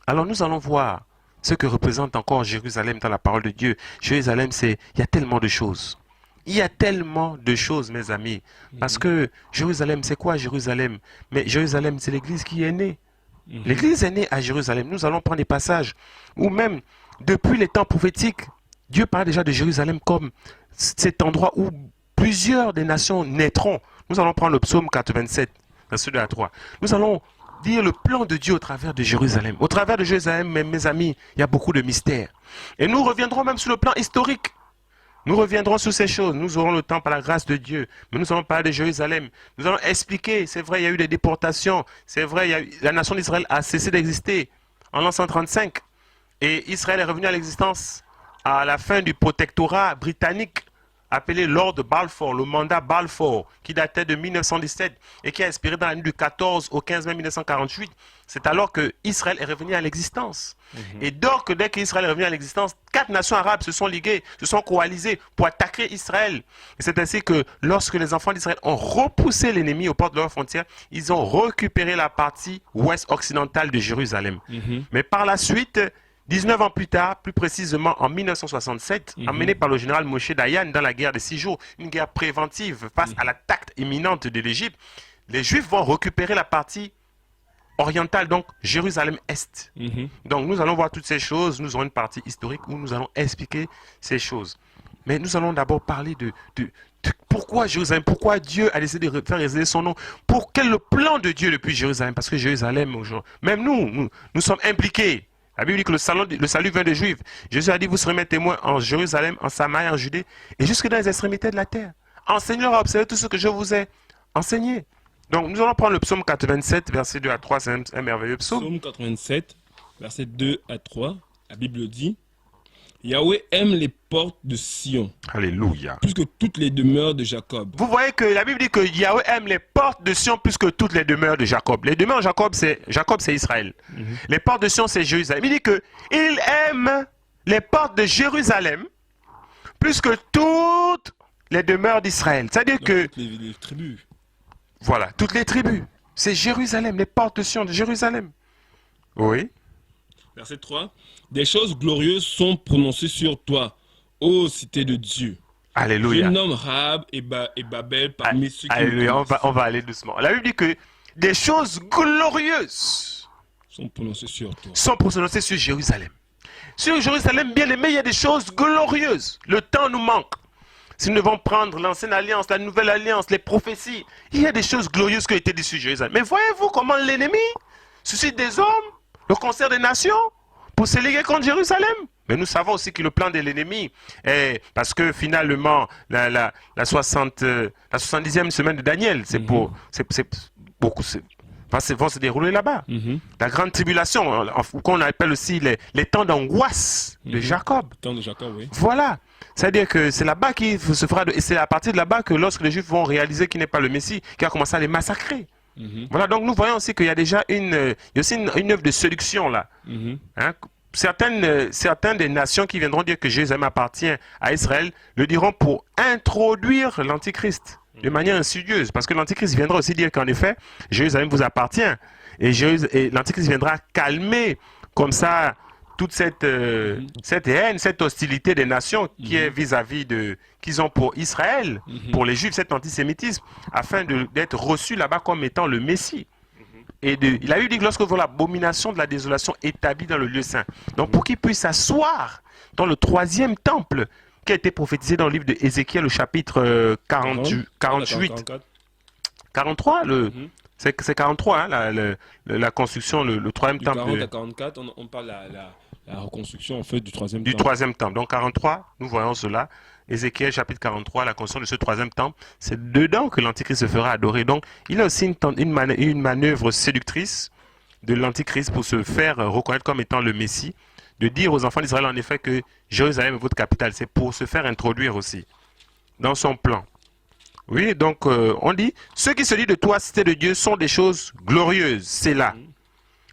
Alors nous allons voir ce que représente encore Jérusalem dans la parole de Dieu. Jérusalem, il y a tellement de choses. Il y a tellement de choses, mes amis. Parce que Jérusalem, c'est quoi Jérusalem? Mais Jérusalem, c'est l'église qui est née. L'église est née à Jérusalem. Nous allons prendre des passages où même, depuis les temps prophétiques, Dieu parle déjà de Jérusalem comme cet endroit où plusieurs des nations naîtront. Nous allons prendre le psaume 87, verset 2 à 3. Nous allons dire le plan de Dieu au travers de Jérusalem. Au travers de Jérusalem, mes amis, il y a beaucoup de mystères. Et nous reviendrons même sur le plan historique. Nous reviendrons sur ces choses. Nous aurons le temps par la grâce de Dieu. Mais nous allons parler de Jérusalem. Nous allons expliquer. C'est vrai, il y a eu des déportations. C'est vrai, la nation d'Israël a cessé d'exister en l'an 135. Et Israël est revenu à l'existence à la fin du protectorat britannique appelé Lord Balfour, le mandat Balfour, qui datait de 1917 et qui a expiré dans la nuit du 14 au 15 mai 1948. C'est alors que Israël est revenu à l'existence. Et donc, dès qu'Israël est revenu à l'existence, 4 nations arabes se sont liguées, se sont coalisées pour attaquer Israël. Et c'est ainsi que lorsque les enfants d'Israël ont repoussé l'ennemi aux portes de leurs frontières, ils ont récupéré la partie ouest occidentale de Jérusalem. Mais par la suite, 19 ans plus tard, plus précisément en 1967, emmené par le général Moshe Dayan dans la guerre des 6 jours, une guerre préventive face à l'attaque imminente de l'Égypte, les Juifs vont récupérer la partie orientale, donc Jérusalem-Est. Donc nous allons voir toutes ces choses, nous aurons une partie historique où nous allons expliquer ces choses. Mais nous allons d'abord parler de pourquoi Jérusalem, pourquoi Dieu a décidé de faire résider son nom, quel est le plan de Dieu depuis Jérusalem, parce que Jérusalem, aujourd'hui, même nous sommes impliqués. La Bible dit que le salut vient des Juifs. Jésus a dit, vous serez mes témoins en Jérusalem, en Samarie, en Judée, et jusque dans les extrémités de la terre. Enseignez-leur à observer tout ce que je vous ai enseigné. Donc, nous allons prendre le psaume 87, verset 2 à 3, c'est un merveilleux psaume. Psaume 87, verset 2 à 3, la Bible dit, Yahweh aime les portes de Sion. Alléluia. Plus que toutes les demeures de Jacob. Vous voyez que la Bible dit que Yahweh aime les portes de Sion plus que toutes les demeures de Jacob. Les demeures de Jacob, c'est Israël. Les portes de Sion, c'est Jérusalem. Il dit que il aime les portes de Jérusalem plus que toutes les demeures d'Israël. C'est-à-dire que... Toutes les tribus. Voilà, toutes les tribus. C'est Jérusalem, les portes de Sion de Jérusalem. Oui. Verset 3. Des choses glorieuses sont prononcées sur toi, ô cité de Dieu. Alléluia. Je nomme Rahab et Babel parmi ceux qui... Alléluia, on va aller doucement. La Bible dit que des choses glorieuses sont prononcées sur toi. Sont prononcées sur Jérusalem. Sur Jérusalem, bien aimé, il y a des choses glorieuses. Le temps nous manque. Si nous devons prendre l'ancienne alliance, la nouvelle alliance, les prophéties, il y a des choses glorieuses qui ont été dites sur Jérusalem. Mais voyez-vous comment l'ennemi suscite des hommes, le concert des nations, pour se liguer contre Jérusalem. Mais nous savons aussi que le plan de l'ennemi est, parce que finalement, la 70e semaine de Daniel, c'est vont se dérouler là-bas. La grande tribulation, qu'on appelle aussi les temps d'angoisse de Jacob. Temps de Jacob, oui. Voilà. C'est-à-dire que c'est là-bas qu'il se fera, et c'est à partir de là-bas que lorsque les Juifs vont réaliser qu'il n'est pas le Messie, qu'il va commencer à les massacrer. Voilà, donc nous voyons aussi qu'il y a déjà une œuvre de séduction là. Hein? Certaines des nations qui viendront dire que Jérusalem appartient à Israël le diront pour introduire l'Antichrist de manière insidieuse, parce que l'Antichrist viendra aussi dire qu'en effet, Jérusalem vous appartient, et l'Antichrist viendra calmer comme ça toute cette haine, cette hostilité des nations qui est vis-à-vis qu'ils ont pour Israël, pour les Juifs, cet antisémitisme, afin d'être reçu là-bas comme étant le Messie. Il a eu dit que lorsque vous l'abomination de la désolation établie dans le lieu saint, donc pour qu'il puisse s'asseoir dans le 3e temple qui a été prophétisé dans le livre de Ézéchiel, le chapitre 48, 43, c'est 43, hein, la construction, le 3e temple. 40 à 44, on parle de la reconstruction en fait du 3e temple. Du 3e temple. Donc 43, nous voyons cela. Ézéchiel chapitre 43, la construction de ce 3e temple, c'est dedans que l'Antichrist se fera adorer. Donc il y a aussi une manœuvre séductrice de l'Antichrist pour se faire reconnaître comme étant le Messie, de dire aux enfants d'Israël en effet que Jérusalem est votre capitale. C'est pour se faire introduire aussi dans son plan. Oui, donc on dit, ceux qui se disent de toi, cité de Dieu, sont des choses glorieuses. C'est là.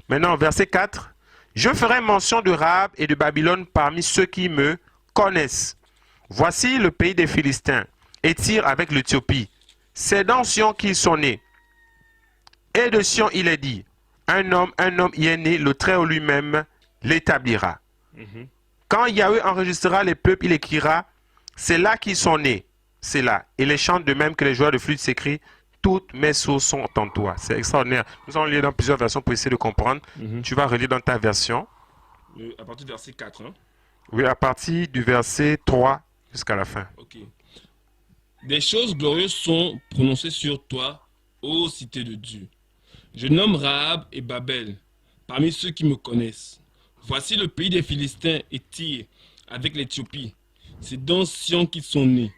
Maintenant, verset 4. Je ferai mention de Rahab et de Babylone parmi ceux qui me connaissent. Voici le pays des Philistins, et Tyr avec l'Éthiopie. C'est dans Sion qu'ils sont nés. Et de Sion il est dit, un homme y est né, le Très-Haut lui-même l'établira. Quand Yahweh enregistrera les peuples, il écrira, c'est là qu'ils sont nés. C'est là. Et les chants de même que les joueurs de flûte s'écrient, toutes mes sources sont en toi. C'est extraordinaire. Nous allons lire dans plusieurs versions pour essayer de comprendre. Tu vas relire dans ta version. À partir du verset 4. Hein? Oui, à partir du verset 3 jusqu'à la fin. Ok. Des choses glorieuses sont prononcées sur toi, ô cité de Dieu. Je nomme Rahab et Babel, parmi ceux qui me connaissent. Voici le pays des Philistins et Tyr, avec l'Éthiopie. C'est dans Sion qu'ils sont nés.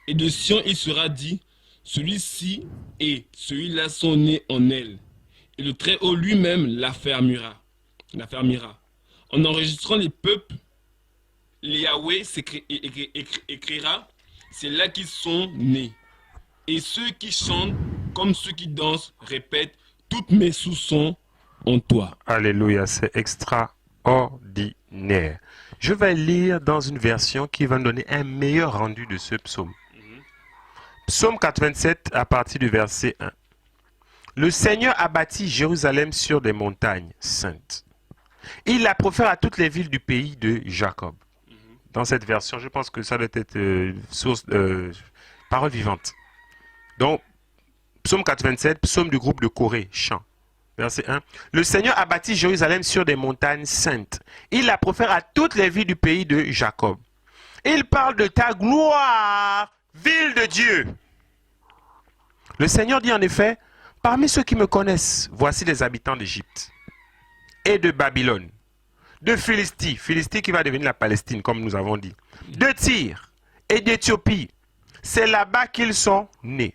Et de Sion il sera dit, celui-ci et celui-là sont nés en elle. Et le Très-Haut lui-même l'affermira. En enregistrant les peuples, Yahweh écrira, c'est là qu'ils sont nés. Et ceux qui chantent comme ceux qui dansent répètent, toutes mes sous sont en toi. Alléluia, c'est extraordinaire. Je vais lire dans une version qui va nous donner un meilleur rendu de ce psaume. Psaume 87 à partir du verset 1. Le Seigneur a bâti Jérusalem sur des montagnes saintes. Il la profère à toutes les villes du pays de Jacob. Dans cette version, je pense que ça doit être source parole vivante. Donc, psaume 87, psaume du groupe de Corée, chant. Verset 1. Le Seigneur a bâti Jérusalem sur des montagnes saintes. Il la profère à toutes les villes du pays de Jacob. Il parle de ta gloire, ville de Dieu. Le Seigneur dit en effet, parmi ceux qui me connaissent, voici les habitants d'Égypte et de Babylone, de Philistie, Philistie qui va devenir la Palestine, comme nous avons dit, de Tyr et d'Éthiopie. C'est là-bas qu'ils sont nés.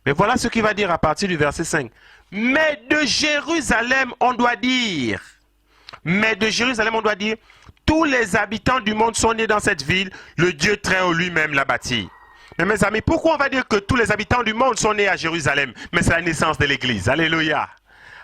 Mais voilà ce qu'il va dire à partir du verset 5. Mais de Jérusalem, on doit dire. Mais de Jérusalem, on doit dire, tous les habitants du monde sont nés dans cette ville, le Dieu Très-Haut lui-même l'a bâtie. Mais mes amis, pourquoi on va dire que tous les habitants du monde sont nés à Jérusalem? Mais c'est la naissance de l'Église. Alléluia.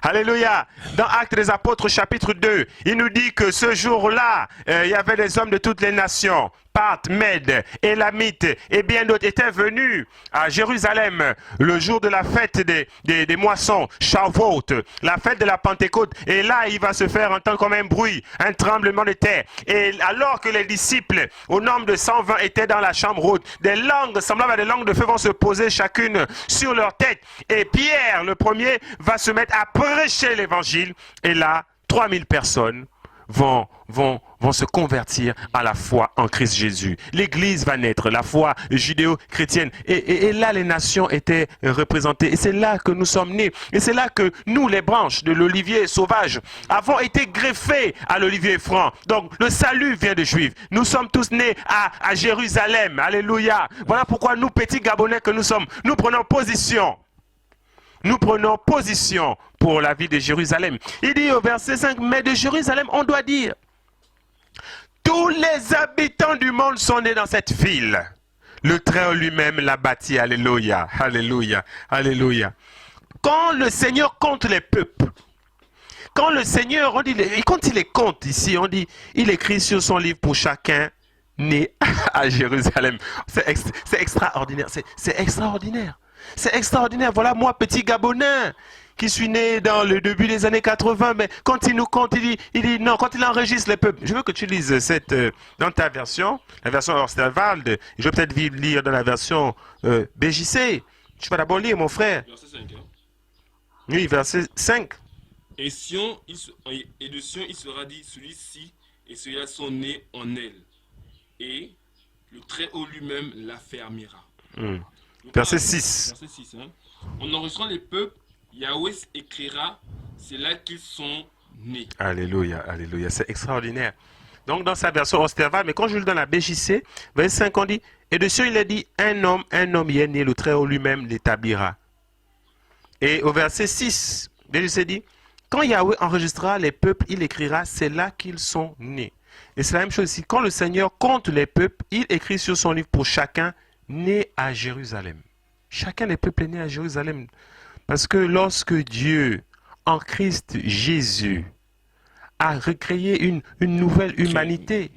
Alléluia. Dans Actes des Apôtres chapitre 2, il nous dit que ce jour-là, il y avait des hommes de toutes les nations, Parthes, Mèdes, Élamites et bien d'autres étaient venus à Jérusalem le jour de la fête des moissons, Shavuot, la fête de la Pentecôte. Et là, il va se faire entendre comme un bruit, un tremblement de terre. Et alors que les disciples, au nombre de 120, étaient dans la chambre haute, des langues semblables à des langues de feu vont se poser chacune sur leur tête. Et Pierre, le premier, va se mettre à prêcher l'évangile. Et là, 3000 personnes vont se convertir à la foi en Christ Jésus. L'Église va naître, la foi judéo-chrétienne. Et là, les nations étaient représentées. Et c'est là que nous sommes nés. Et c'est là que nous, les branches de l'olivier sauvage, avons été greffées à l'olivier franc. Donc, le salut vient des Juifs. Nous sommes tous nés à Jérusalem. Alléluia. Voilà pourquoi nous, petits Gabonais que nous sommes, nous prenons position. Nous prenons position pour la vie de Jérusalem. Il dit au verset 5, mais de Jérusalem, on doit dire, tous les habitants du monde sont nés dans cette ville. Le Très-Haut lui-même l'a bâti. Alléluia, alléluia, alléluia. Quand le Seigneur compte les peuples, quand le Seigneur, on dit, quand il les compte ici, on dit, il écrit sur son livre pour chacun né à Jérusalem. C'est extraordinaire, c'est extraordinaire. C'est extraordinaire. Voilà moi, petit Gabonais, qui suis né dans le début des années 80. Mais quand il nous compte, il dit non, quand il enregistre les peuples. Je veux que tu lises cette dans ta version, la version Osterwald. Je vais peut-être lire dans la version BJC. Tu vas d'abord lire, mon frère. Verset 5. Hein? Oui, verset 5. Et de Sion, il sera dit, celui-ci et celui-là sont nés en elle. Et le Très-Haut lui-même l'affermira. Verset 6. Verset 6. Hein? En enregistrant les peuples, Yahweh écrira, c'est là qu'ils sont nés. Alléluia, alléluia. C'est extraordinaire. Donc, dans sa version Osterwald, mais quand je lis dans la BJC, verset 5, on dit, et dessus il est dit, un homme y est né, le Très-Haut lui-même l'établira. Et au verset 6, BJC dit, quand Yahweh enregistrera les peuples, il écrira, c'est là qu'ils sont nés. Et c'est la même chose ici. Quand le Seigneur compte les peuples, il écrit sur son livre pour chacun, né à Jérusalem. Chacun des peuples est né à Jérusalem. Parce que lorsque Dieu, en Christ Jésus, a recréé une nouvelle humanité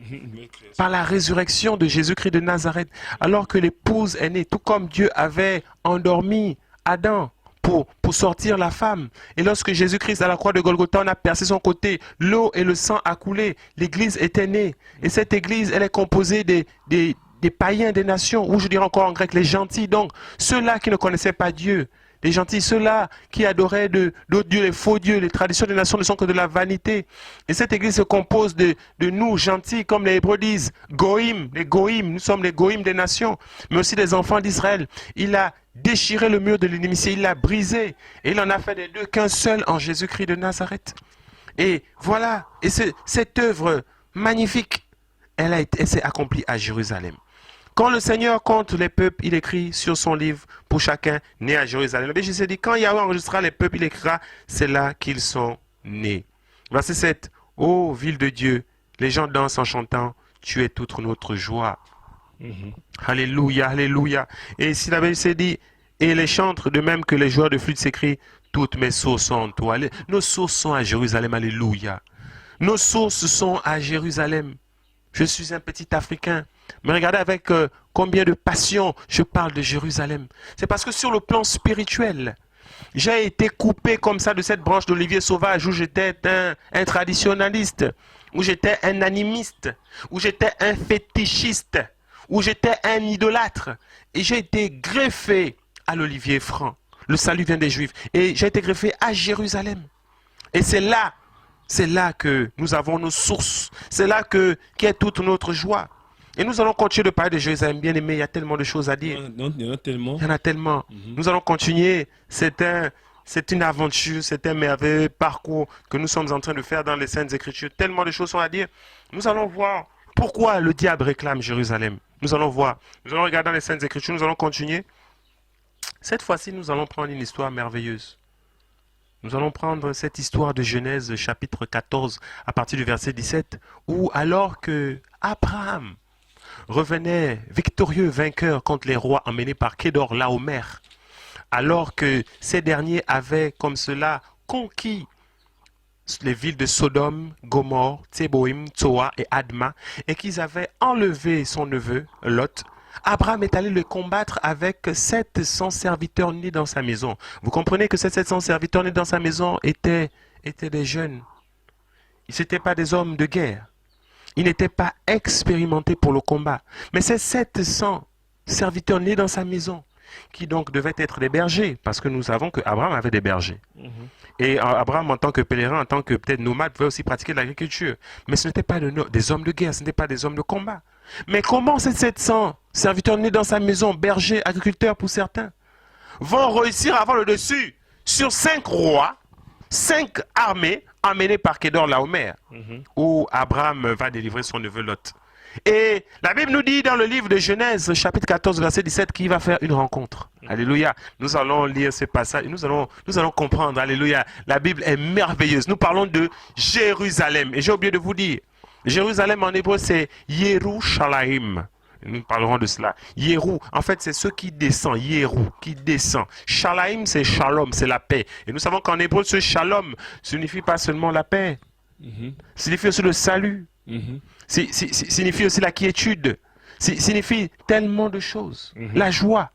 par la résurrection de Jésus-Christ de Nazareth, alors que l'épouse est née, tout comme Dieu avait endormi Adam pour sortir la femme. Et lorsque Jésus-Christ à la croix de Golgotha, on a percé son côté, l'eau et le sang a coulé, l'église était née. Et cette église, elle est composée des païens des nations, ou je dirais encore en grec les gentils, donc ceux-là qui ne connaissaient pas Dieu. Les gentils, ceux-là qui adoraient d'autres dieux, les faux dieux, les traditions des nations ne sont que de la vanité. Et cette église se compose de nous, gentils, comme les Hébreux disent, goïm, les goïm, nous sommes les goïm des nations, mais aussi des enfants d'Israël. Il a déchiré le mur de l'inimitié, il l'a brisé, et il en a fait des deux qu'un seul en Jésus-Christ de Nazareth. Et voilà, et cette œuvre magnifique, elle s'est accomplie à Jérusalem. Quand le Seigneur compte les peuples, il écrit sur son livre pour chacun né à Jérusalem. Le Jésus dit, quand Yahweh enregistrera les peuples, il écrira, c'est là qu'ils sont nés. Verset 7. Ô ville de Dieu, les gens dansent en chantant, tu es toute notre joie. Alléluia, alléluia. Et ici la Bible s'est dit, et les chantres, de même que les joueurs de flûte s'écrient, toutes mes sources sont en toi. Nos sources sont à Jérusalem, alléluia. Nos sources sont à Jérusalem. Je suis un petit Africain. Mais regardez avec combien de passion je parle de Jérusalem. C'est parce que sur le plan spirituel, j'ai été coupé comme ça de cette branche d'olivier sauvage où j'étais un traditionnaliste, où j'étais un animiste, où j'étais un fétichiste, où j'étais un idolâtre. Et j'ai été greffé à l'olivier franc. Le salut vient des Juifs. Et j'ai été greffé à Jérusalem. Et c'est là que nous avons nos sources. C'est là qu'est toute notre joie. Et nous allons continuer de parler de Jérusalem. Bien aimé, il y a tellement de choses à dire. Il y en a tellement. Il y en a tellement. Nous allons continuer. C'est une aventure, c'est un merveilleux parcours que nous sommes en train de faire dans les Saintes Écritures. Tellement de choses sont à dire. Nous allons voir pourquoi le diable réclame Jérusalem. Nous allons voir. Nous allons regarder dans les Saintes Écritures. Nous allons continuer. Cette fois-ci, nous allons prendre une histoire merveilleuse. Nous allons prendre cette histoire de Genèse chapitre 14 à partir du verset 17 où alors que Abraham revenait victorieux, vainqueur contre les rois emmenés par Kédor Laomer, alors que ces derniers avaient comme cela conquis les villes de Sodome, Gomorre, Tséboïm, Tsoa et Adma, et qu'ils avaient enlevé son neveu, Lot, Abraham est allé le combattre avec 700 serviteurs nés dans sa maison. Vous comprenez que ces 700 serviteurs nés dans sa maison étaient des jeunes. Ils n'étaient pas des hommes de guerre. Ils n'étaient pas expérimentés pour le combat. Mais ces 700 serviteurs nés dans sa maison, qui donc devaient être des bergers, parce que nous savons qu'Abraham avait des bergers. Et Abraham, en tant que pèlerin, en tant que peut-être nomade, pouvait aussi pratiquer l'agriculture. Mais ce n'étaient pas des hommes de guerre, ce n'étaient pas des hommes de combat. Mais comment ces 700 serviteurs nés dans sa maison, bergers, agriculteurs pour certains, vont réussir à avoir le dessus sur 5 rois, 5 armées emmenées par Kédor Laomer, où Abraham va délivrer son neveu Lot. Et la Bible nous dit dans le livre de Genèse, chapitre 14, verset 17, qu'il va faire une rencontre. Alléluia. Nous allons lire ce passage et nous allons comprendre. Alléluia. La Bible est merveilleuse. Nous parlons de Jérusalem. Et j'ai oublié de vous dire, Jérusalem en hébreu, c'est Yerushalayim. Nous parlerons de cela. Yérou, en fait, c'est ce qui descend. Yérou, qui descend. Shalaim, c'est shalom, c'est la paix. Et nous savons qu'en hébreu, ce shalom signifie pas seulement la paix. Signifie aussi le salut. Signifie aussi la quiétude. Signifie tellement de choses. La joie.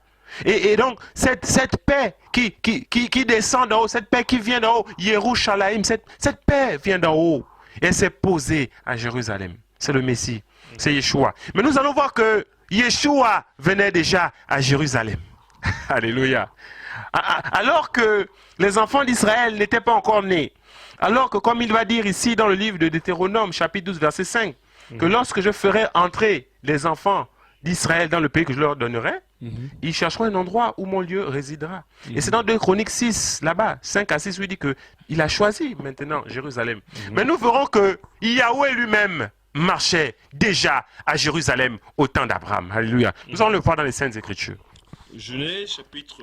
Et donc, cette paix qui descend d'en haut, cette paix qui vient d'en haut, Yerushalayim, cette paix vient d'en haut. Et elle s'est posée à Jérusalem. C'est le Messie. C'est Yeshua. Mais nous allons voir que Yeshua venait déjà à Jérusalem. Alléluia. Alors que les enfants d'Israël n'étaient pas encore nés. Alors que, comme il va dire ici dans le livre de Deutéronome, chapitre 12, verset 5, que lorsque je ferai entrer les enfants d'Israël dans le pays que je leur donnerai, ils chercheront un endroit où mon lieu résidera. Et c'est dans 2 Chroniques 6, là-bas, 5 à 6, où il dit qu'il a choisi maintenant Jérusalem. Mais nous verrons que Yahweh lui-même marchait déjà à Jérusalem au temps d'Abraham. Alléluia. Nous allons le voir dans les Saintes Écritures. Genèse chapitre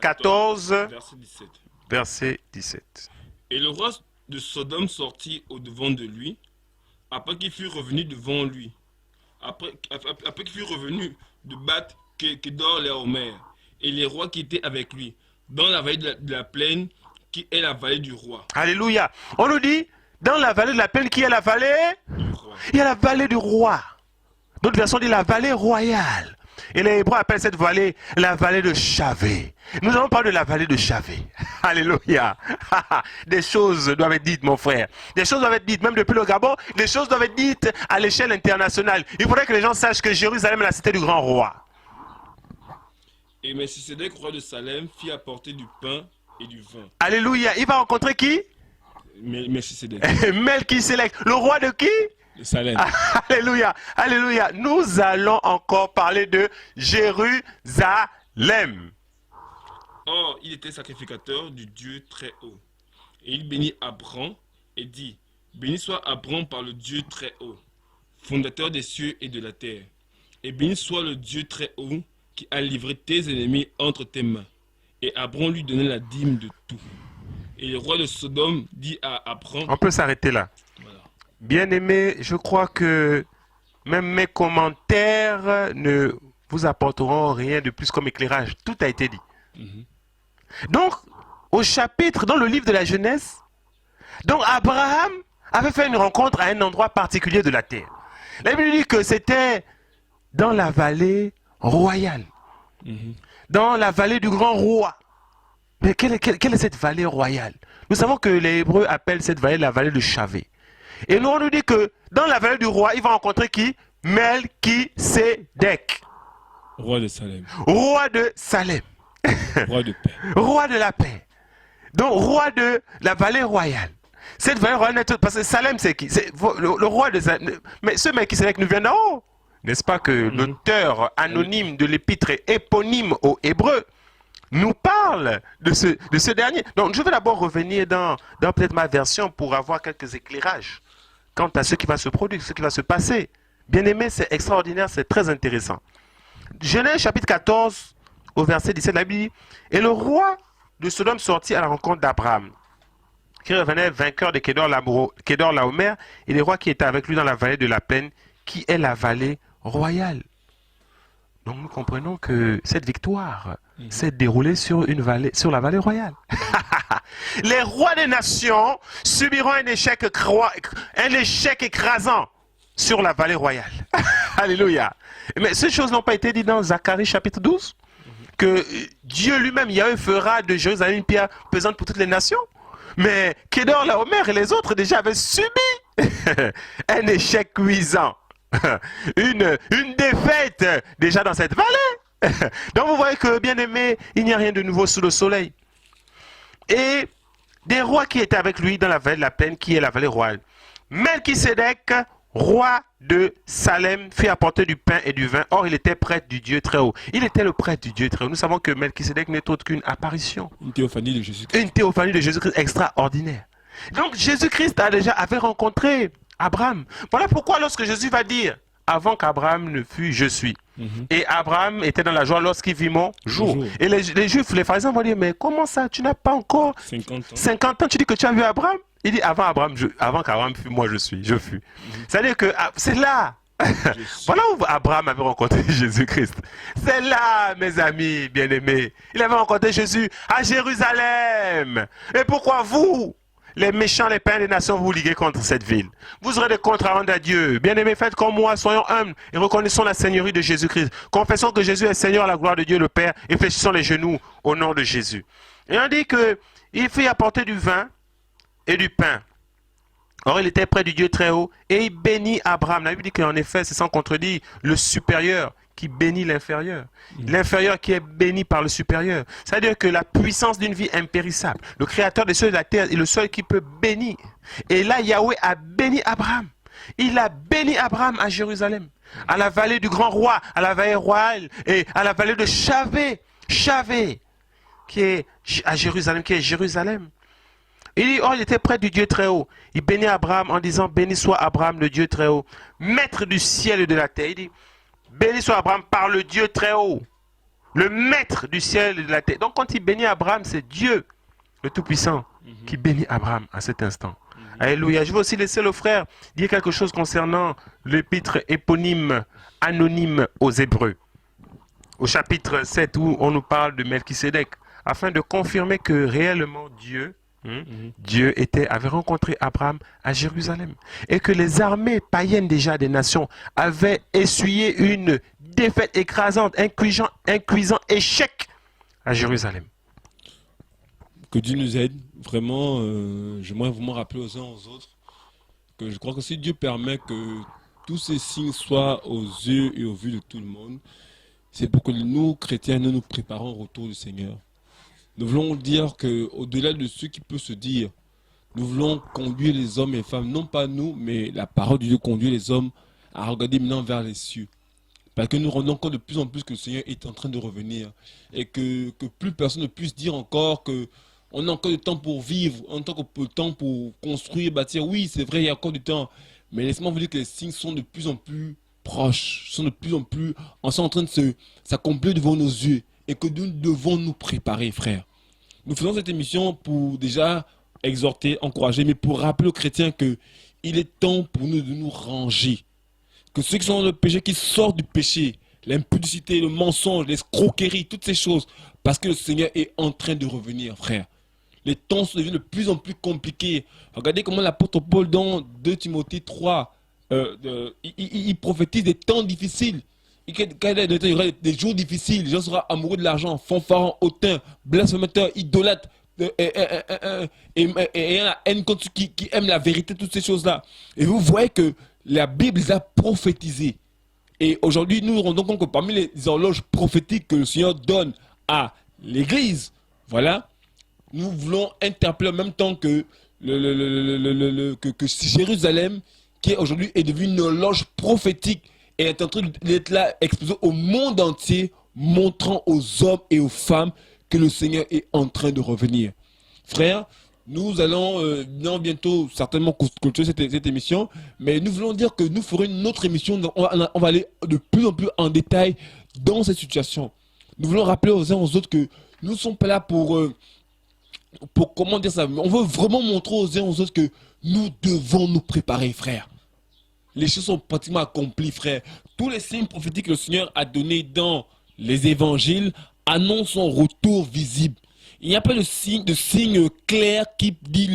14, verset 17. Verset 17. Et le roi de Sodome sortit au-devant de lui, après qu'il fut revenu devant lui, après qu'il fut revenu de battre Kédor Laomer, et les rois qui étaient avec lui, dans la vallée de la plaine, qui est la vallée du roi. Alléluia. On nous dit, dans la vallée de la plaine, qui est la vallée du roi. Il y a la vallée du roi. D'autres versions disent la vallée royale. Et les Hébreux appellent cette vallée la vallée de Chavé. Nous allons parler de la vallée de Chavé. Alléluia. Des choses doivent être dites, mon frère. Des choses doivent être dites, même depuis le Gabon, des choses doivent être dites à l'échelle internationale. Il faudrait que les gens sachent que Jérusalem est la cité du grand roi. Et Melchisédek, roi de Salem, fit apporter du pain et du vin. Alléluia. Il va rencontrer qui? Melchisédek. Melchisédek. Le roi de qui? De Salem. Alléluia. Alléluia. Nous allons encore parler de Jérusalem. Or, il était sacrificateur du Dieu très haut. Et il bénit Abram et dit, béni soit Abram par le Dieu très haut, fondateur des cieux et de la terre. Et béni soit le Dieu très haut qui a livré tes ennemis entre tes mains. Et Abram lui donnait la dîme de tout. Et le roi de Sodome dit à Abram... On peut s'arrêter là. Voilà. Bien-aimés, je crois que même mes commentaires ne vous apporteront rien de plus comme éclairage. Tout a été dit. Donc, au chapitre, dans le livre de la Genèse, donc Abraham avait fait une rencontre à un endroit particulier de la terre. La Bible dit que c'était dans la vallée royale, dans la vallée du grand roi. Mais quelle est cette vallée royale? Nous savons que les Hébreux appellent cette vallée la vallée de Chavé. Et nous, on nous dit que dans la vallée du roi, il va rencontrer qui? Melchisédek. Roi de Salem. Roi de Salem. Roi de paix. Roi de la paix. Donc, roi de la vallée royale. Cette vallée royale, parce que Salem, c'est qui? C'est le roi de Salem. Mais ce Melchisédek nous vient d'en haut. N'est-ce pas que l'auteur anonyme de l'épître éponyme aux Hébreux nous parle de ce dernier. Donc, je vais d'abord revenir dans peut-être ma version pour avoir quelques éclairages quant à ce qui va se produire, ce qui va se passer. Bien aimé, c'est extraordinaire, c'est très intéressant. Genèse chapitre 14, au verset 17, la Bible dit, et le roi de Sodome sortit à la rencontre d'Abraham, qui revenait vainqueur de Kédor-Laomer, et les rois qui étaient avec lui dans la vallée de la plaine, qui est la vallée royale. Donc nous comprenons que cette victoire s'est déroulée sur la vallée royale. Les rois des nations subiront un échec écrasant sur la vallée royale. Alléluia. Mais ces choses n'ont pas été dites dans Zacharie chapitre 12, que Dieu lui-même, Yahweh, fera de Jérusalem une pierre pesante pour toutes les nations. Mais Kédor-Laomer et les autres déjà avaient subi un échec cuisant. Une défaite déjà dans cette vallée. Donc vous voyez que, bien aimé, il n'y a rien de nouveau sous le soleil. Et des rois qui étaient avec lui dans la vallée de la plaine, qui est la vallée royale. Melchisédek, roi de Salem, fit apporter du pain et du vin. Or, il était prêtre du Dieu très haut. Il était le prêtre du Dieu très haut. Nous savons que Melchisédek n'est autre qu'une apparition. Une théophanie de Jésus-Christ. Une théophanie de Jésus-Christ extraordinaire. Donc, Jésus-Christ avait rencontré Abraham. Voilà pourquoi lorsque Jésus va dire, avant qu'Abraham ne fût, je suis. Et Abraham était dans la joie lorsqu'il vit mon jour. Et les Juifs, les pharisiens vont dire, mais comment ça, tu n'as pas encore 50 ans, tu dis que tu as vu Abraham? Il dit, avant qu'Abraham fût, moi je suis, je fus. C'est-à-dire que c'est là. Voilà où Abraham avait rencontré Jésus-Christ. C'est là, mes amis bien-aimés. Il avait rencontré Jésus à Jérusalem. Et pourquoi vous, les méchants, les païens des nations, vous liguez contre cette ville? Vous aurez des comptes à rendre à Dieu. Bien-aimés, faites comme moi, soyons humbles et reconnaissons la seigneurie de Jésus-Christ. Confessons que Jésus est Seigneur à la gloire de Dieu le Père et fléchissons les genoux au nom de Jésus. Et on dit qu'il fit apporter du vin et du pain. Or, il était près du Dieu très haut et il bénit Abraham. La Bible dit qu'en effet, c'est sans contredire le supérieur qui bénit l'inférieur. L'inférieur qui est béni par le supérieur. C'est-à-dire que la puissance d'une vie impérissable, le créateur des cieux et de la terre est le seul qui peut bénir. Et là, Yahweh a béni Abraham. Il a béni Abraham à Jérusalem, à la vallée du grand roi, à la vallée royale et à la vallée de Chavé. Chavé, qui est à Jérusalem, qui est Jérusalem. Il était près du Dieu très haut. Il bénit Abraham en disant, béni soit Abraham, le Dieu très haut, maître du ciel et de la terre. Il dit, béni soit Abraham par le Dieu très haut, le maître du ciel et de la terre. Donc quand il bénit Abraham, c'est Dieu, le Tout-Puissant, qui bénit Abraham à cet instant. Alléluia. Je vais aussi laisser le frère dire quelque chose concernant l'épître éponyme, anonyme aux Hébreux. Au chapitre 7 où on nous parle de Melchisédek, afin de confirmer que réellement Dieu avait rencontré Abraham à Jérusalem et que les armées païennes déjà des nations avaient essuyé une défaite écrasante, un cuisant échec à Jérusalem. Que Dieu nous aide. Vraiment, j'aimerais vraiment rappeler aux uns aux autres que je crois que si Dieu permet que tous ces signes soient aux yeux et aux vues de tout le monde, c'est pour que nous, chrétiens, nous nous préparons au retour du Seigneur. Nous voulons dire qu'au-delà de ce qui peut se dire, nous voulons conduire les hommes et les femmes, non pas nous, mais la parole de Dieu conduit les hommes à regarder maintenant vers les cieux. Parce que nous rendons compte de plus en plus que le Seigneur est en train de revenir. Et que plus personne ne puisse dire encore que on a encore du temps pour vivre, on a encore du temps pour construire, bâtir. Oui, c'est vrai, il y a encore du temps. Mais laissez-moi vous dire que les signes sont de plus en plus proches, sont de plus en plus en train de s'accomplir devant nos yeux. Et que nous devons nous préparer, frères. Nous faisons cette émission pour déjà exhorter, encourager, mais pour rappeler aux chrétiens qu'il est temps pour nous de nous ranger. Que ceux qui sont dans le péché, qui sortent du péché, l'impudicité, le mensonge, l'escroquerie, toutes ces choses, parce que le Seigneur est en train de revenir, frère. Les temps se deviennent de plus en plus compliqués. Regardez comment l'apôtre Paul dans 2 Timothée 3, il prophétise des temps difficiles. Il y aura des jours difficiles, les gens seront amoureux de l'argent, fanfarons, hautains, blasphémateurs, idolâtres, et la haine contre ceux qui aiment la vérité, toutes ces choses-là. Et vous voyez que la Bible les a prophétisées. Et aujourd'hui, nous nous rendons compte que parmi les horloges prophétiques que le Seigneur donne à l'Église, voilà, nous voulons interpeller en même temps que Jérusalem, qui aujourd'hui est devenue une horloge prophétique et est en train d'être là exposée au monde entier, montrant aux hommes et aux femmes que le Seigneur est en train de revenir. Frères, nous allons bientôt certainement clôturer cette émission, mais nous voulons dire que nous ferons une autre émission. On va aller de plus en plus en détail dans cette situation. Nous voulons rappeler aux uns aux autres que nous ne sommes pas là pour comment dire ça. On veut vraiment montrer aux uns aux autres que nous devons nous préparer, frères. Les choses sont pratiquement accomplies, frère. Tous les signes prophétiques que le Seigneur a donnés dans les évangiles annoncent son retour visible. Il n'y a pas de signe clair qui dit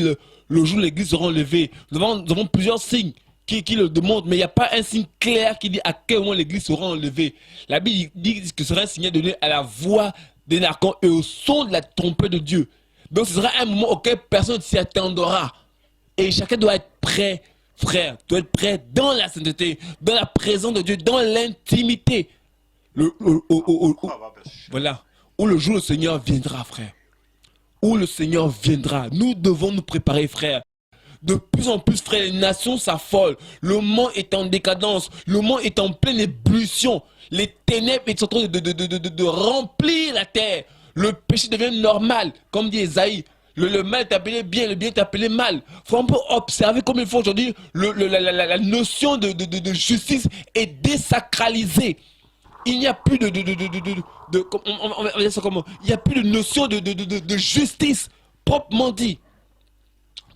le jour où l'église sera enlevée. Nous avons plusieurs signes qui le démontrent, mais il n'y a pas un signe clair qui dit à quel moment l'église sera enlevée. La Bible dit que ce sera un signe donné à la voix d'un archange et au son de la trompette de Dieu. Donc ce sera un moment auquel personne ne s'y attendra. Et chacun doit être prêt, frère, doit être prêt dans la sainteté, dans la présence de Dieu, dans l'intimité. Voilà, où le jour où le Seigneur viendra, frère. Où le Seigneur viendra. Nous devons nous préparer, frère. De plus en plus, frère, les nations s'affolent. Le monde est en décadence. Le monde est en pleine ébullition. Les ténèbres sont en train de remplir la terre. Le péché devient normal, comme dit Esaïe. Le mal est appelé bien, le bien est appelé mal. Il faut un peu observer comme il faut aujourd'hui. La notion de justice est désacralisée. Il n'y a plus il n'y a plus de notion de justice, proprement dit.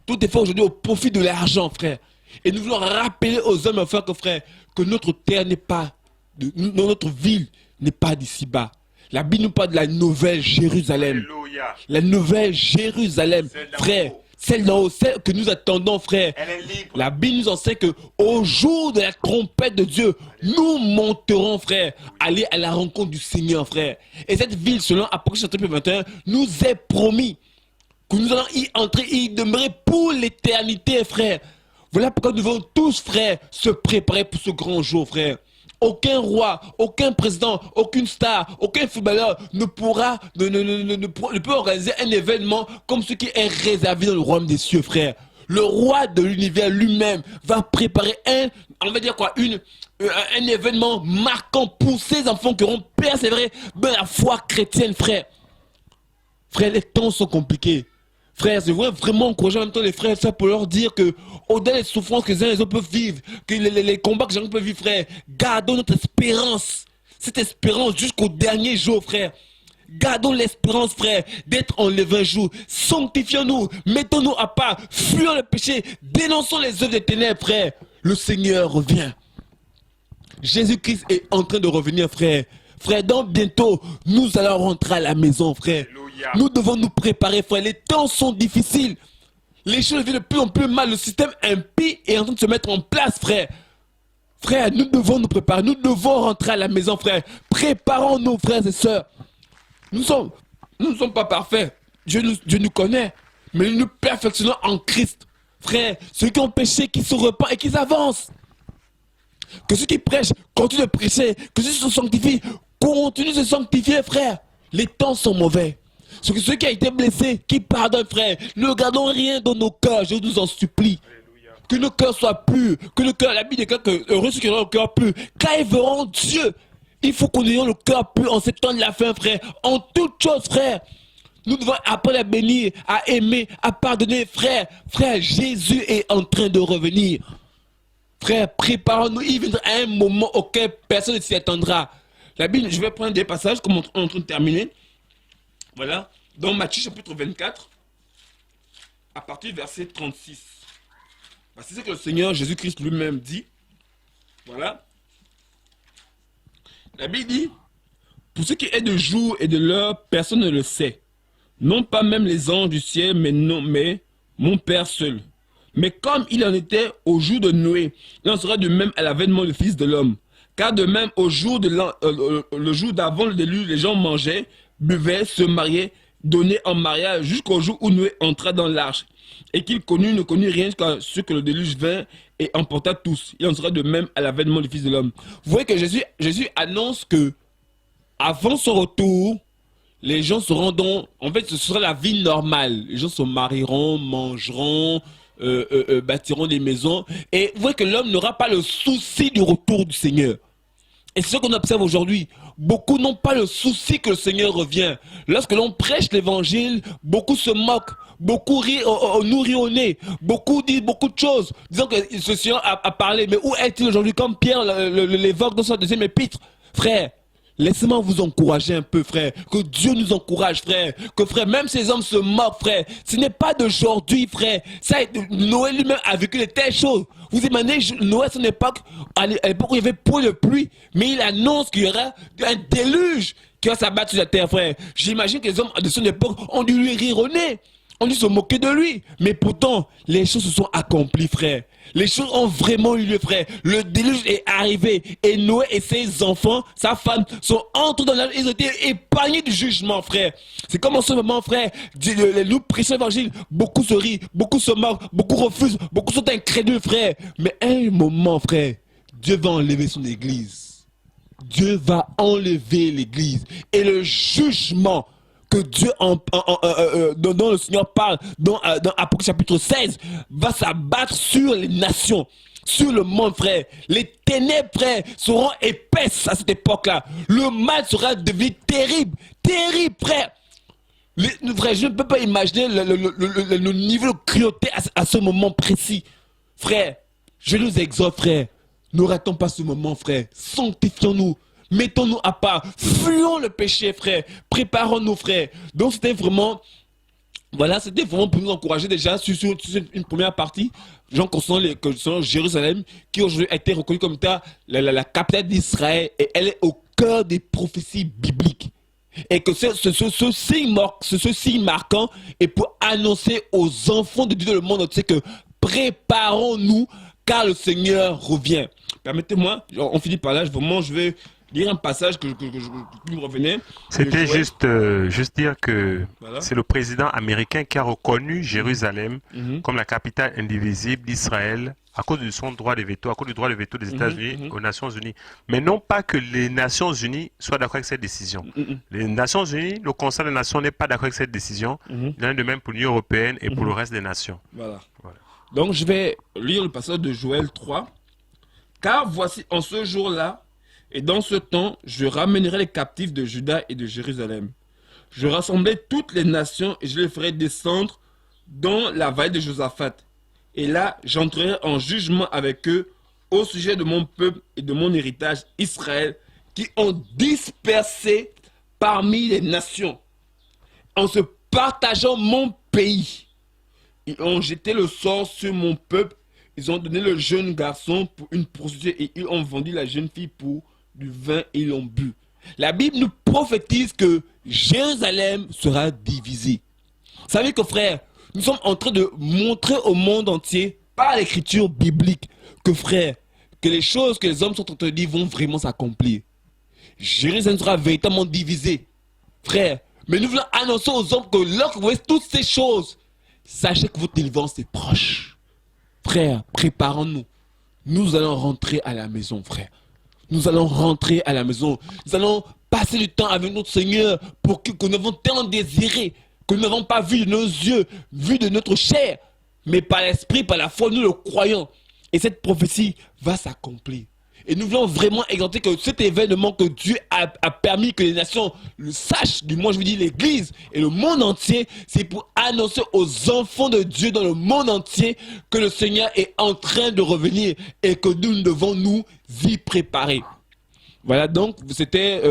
Tout est fait aujourd'hui au profit de l'argent, frère. Et nous voulons rappeler aux hommes et aux femmes, frère, que notre terre n'est pas, notre ville n'est pas d'ici-bas. La Bible nous parle de la nouvelle Jérusalem. Alléluia. La nouvelle Jérusalem, frère. Celle d'en haut, celle que nous attendons, frère. Elle est libre. La Bible nous enseigne qu'au jour de la trompette de Dieu, nous monterons, frère, aller à la rencontre du Seigneur, frère. Et cette ville, selon Apocalypse chapitre 21, nous est promis que nous allons y entrer et y demeurer pour l'éternité, frère. Voilà pourquoi nous devons tous, frère, se préparer pour ce grand jour, frère. Aucun roi, aucun président, aucune star, aucun footballeur ne peut organiser un événement comme ce qui est réservé dans le royaume des cieux, frère. Le roi de l'univers lui-même va préparer un événement marquant pour ses enfants qui auront persévéré dans la foi chrétienne, frère. Frère, les temps sont compliqués. Frère, je voudrais vraiment encourager en même temps les frères et sœurs pour leur dire que, au-delà des souffrances que les uns et les autres peuvent vivre, que les combats que les gens peuvent vivre, frère, gardons notre espérance. Cette espérance jusqu'au dernier jour, frère. Gardons l'espérance, frère, d'être enlevés un jour. Sanctifions-nous, mettons-nous à part, fuyons le péché, dénonçons les œuvres des ténèbres, frère. Le Seigneur revient. Jésus-Christ est en train de revenir, frère. Frère, donc bientôt, nous allons rentrer à la maison, frère. Alléluia. Nous devons nous préparer, frère. Les temps sont difficiles. Les choses viennent de plus en plus mal. Le système impie est en train de se mettre en place, frère. Frère, nous devons nous préparer, nous devons rentrer à la maison, frère. Préparons nos frères et sœurs. Nous ne sommes pas parfaits. Dieu nous connaît. Mais nous nous perfectionnons en Christ. Frère, ceux qui ont péché, qui se repentent et qui avancent. Que ceux qui prêchent continuent de prêcher. Que ceux qui se sanctifient continuent de se sanctifier, frère. Les temps sont mauvais. Ceux qui ont été blessés, qui pardonnent, frère. Ne gardons rien dans nos cœurs, je nous en supplie. Que nos cœurs soient purs. Que le cœur, la Bible déclare que heureux ceux qui ont le cœur pur. Car ils verront Dieu. Il faut qu'on ait le cœur pur en ces temps de la fin, frère. En toutes choses, frère. Nous devons apprendre à bénir, à aimer, à pardonner, frère. Frère, Jésus est en train de revenir. Frère, préparons-nous. Il viendra un moment auquel personne ne s'y attendra. La Bible, je vais prendre des passages comme on est en train de terminer. Voilà. Dans Matthieu chapitre 24, à partir du verset 36. C'est ce que le Seigneur Jésus-Christ lui-même dit. Voilà. La Bible dit, pour ce qui est de jour et de l'heure, personne ne le sait. Non pas même les anges du ciel, mais mon Père seul. Mais comme il en était au jour de Noé, il en sera de même à l'avènement du Fils de l'homme. Car de même, au jour le jour d'avant le déluge, les gens mangeaient, buvaient, se mariaient, donnaient en mariage, jusqu'au jour où Noé entra dans l'arche. Et qu'il ne connut rien jusqu'à ce que le déluge vint et emporta tous. Il en sera de même à l'avènement du Fils de l'homme. Vous voyez que Jésus annonce que, avant son retour, les gens seront dans... En fait, ce sera la vie normale. Les gens se marieront, mangeront, bâtiront des maisons. Et vous voyez que l'homme n'aura pas le souci du retour du Seigneur. Et c'est ce qu'on observe aujourd'hui. Beaucoup n'ont pas le souci que le Seigneur revient. Lorsque l'on prêche l'évangile, beaucoup se moquent. Beaucoup nous rient au nez. Beaucoup disent beaucoup de choses. Disant que ce Seigneur a parlé. Mais où est-il aujourd'hui? Comme Pierre l'évoque dans sa deuxième épître. Frère, laissez-moi vous encourager un peu, frère. Que Dieu nous encourage, frère. Que, frère, même ces hommes se moquent, frère. Ce n'est pas d'aujourd'hui, frère. Ça, Noé lui-même a vécu de telles choses. Vous imaginez, Noé, à son époque, à l'époque où il y avait peu de pluie, mais il annonce qu'il y aura un déluge qui va s'abattre sur la terre, frère. J'imagine que les hommes de son époque ont dû lui rire au nez. On dû se moquer de lui. Mais pourtant, les choses se sont accomplies, frère. Les choses ont vraiment eu lieu, frère. Le déluge est arrivé. Et Noé et ses enfants, sa femme, sont entrés dans l'arche. Ils ont été épargnés du jugement, frère. C'est comme en ce moment, frère, nous prêchons l'évangile. Beaucoup se rient, beaucoup se moquent, beaucoup refusent, beaucoup sont incrédules, frère. Mais à un moment, frère, Dieu va enlever son église. Dieu va enlever l'église. Et le jugement que Dieu, dont le Seigneur parle dans Apocalypse chapitre 16, va s'abattre sur les nations, sur le monde, frère. Les ténèbres, frère, seront épaisses à cette époque-là. Le mal sera devenu terrible, terrible, frère. Frère, je ne peux pas imaginer le niveau de cruauté à ce moment précis. Frère, je nous exhorte, frère, ne ratons pas ce moment, frère. Sanctifions-nous. Mettons-nous à part, fuyons le péché, frère, préparons-nous, frère. Donc c'était vraiment pour nous encourager déjà sur une première partie, genre concernant Jérusalem, qui aujourd'hui a été reconnue comme la capitale d'Israël, et elle est au cœur des prophéties bibliques. Et que ce signe marquant est pour annoncer aux enfants de Dieu dans le monde entier que préparons-nous, car le Seigneur revient. Permettez-moi, on finit par là, je vais lire un passage qui me revenait. C'était juste dire que voilà. C'est le président américain qui a reconnu Jérusalem comme la capitale indivisible d'Israël à cause de son droit de veto, à cause du droit de veto des États-Unis aux Nations Unies. Mais non pas que les Nations Unies soient d'accord avec cette décision. Les Nations Unies, le Conseil des Nations n'est pas d'accord avec cette décision. Il en est de même pour l'Union européenne et pour le reste des nations. Voilà. Donc je vais lire le passage de Joël 3. Car voici en ce jour-là, et dans ce temps, je ramènerai les captifs de Juda et de Jérusalem. Je rassemblerai toutes les nations et je les ferai descendre dans la vallée de Josaphat. Et là, j'entrerai en jugement avec eux au sujet de mon peuple et de mon héritage Israël, qui ont dispersé parmi les nations, en se partageant mon pays. Ils ont jeté le sort sur mon peuple. Ils ont donné le jeune garçon pour une prostituée et ils ont vendu la jeune fille pour du vin et ils l'ont bu. La Bible nous prophétise que Jérusalem sera divisée. Vous savez que, frère, nous sommes en train de montrer au monde entier, par l'écriture biblique, que, frère, que les choses que les hommes sont en train de dire vont vraiment s'accomplir. Jérusalem sera véritablement divisée. Frère, mais nous voulons annoncer aux hommes que lorsque vous voyez toutes ces choses, sachez que votre délivrance est proche. Frère, préparons-nous. Nous allons rentrer à la maison, frère. Nous allons rentrer à la maison. Nous allons passer du temps avec notre Seigneur pour que nous avons tellement désiré, que nous n'avons pas vu de nos yeux, vu de notre chair, mais par l'esprit, par la foi, nous le croyons. Et cette prophétie va s'accomplir. Et nous voulons vraiment exalter que cet événement que Dieu a permis que les nations le sachent, du moins je veux dire l'Église et le monde entier, c'est pour annoncer aux enfants de Dieu dans le monde entier que le Seigneur est en train de revenir et que nous devons nous y préparer. Voilà, donc c'était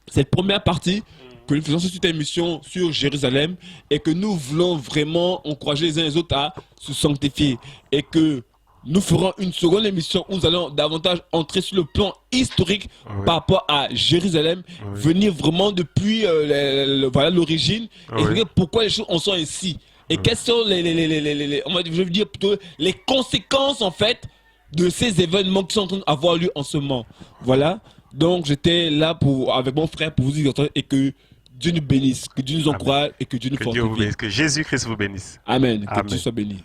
cette première partie que nous faisons sur cette émission sur Jérusalem et que nous voulons vraiment encourager les uns les autres à se sanctifier et que nous ferons une seconde émission où nous allons davantage entrer sur le plan historique par rapport à Jérusalem, venir vraiment depuis voilà, l'origine et expliquer pourquoi les choses en sont ainsi et quelles sont je veux dire plutôt les conséquences en fait de ces événements qui sont en train d'avoir lieu en ce moment. Voilà, donc j'étais là avec mon frère pour vous dire et que Dieu nous bénisse, que Dieu nous encourage et que Dieu nous fortifie. Que Jésus-Christ vous bénisse. Amen. Amen. Que Dieu soit béni.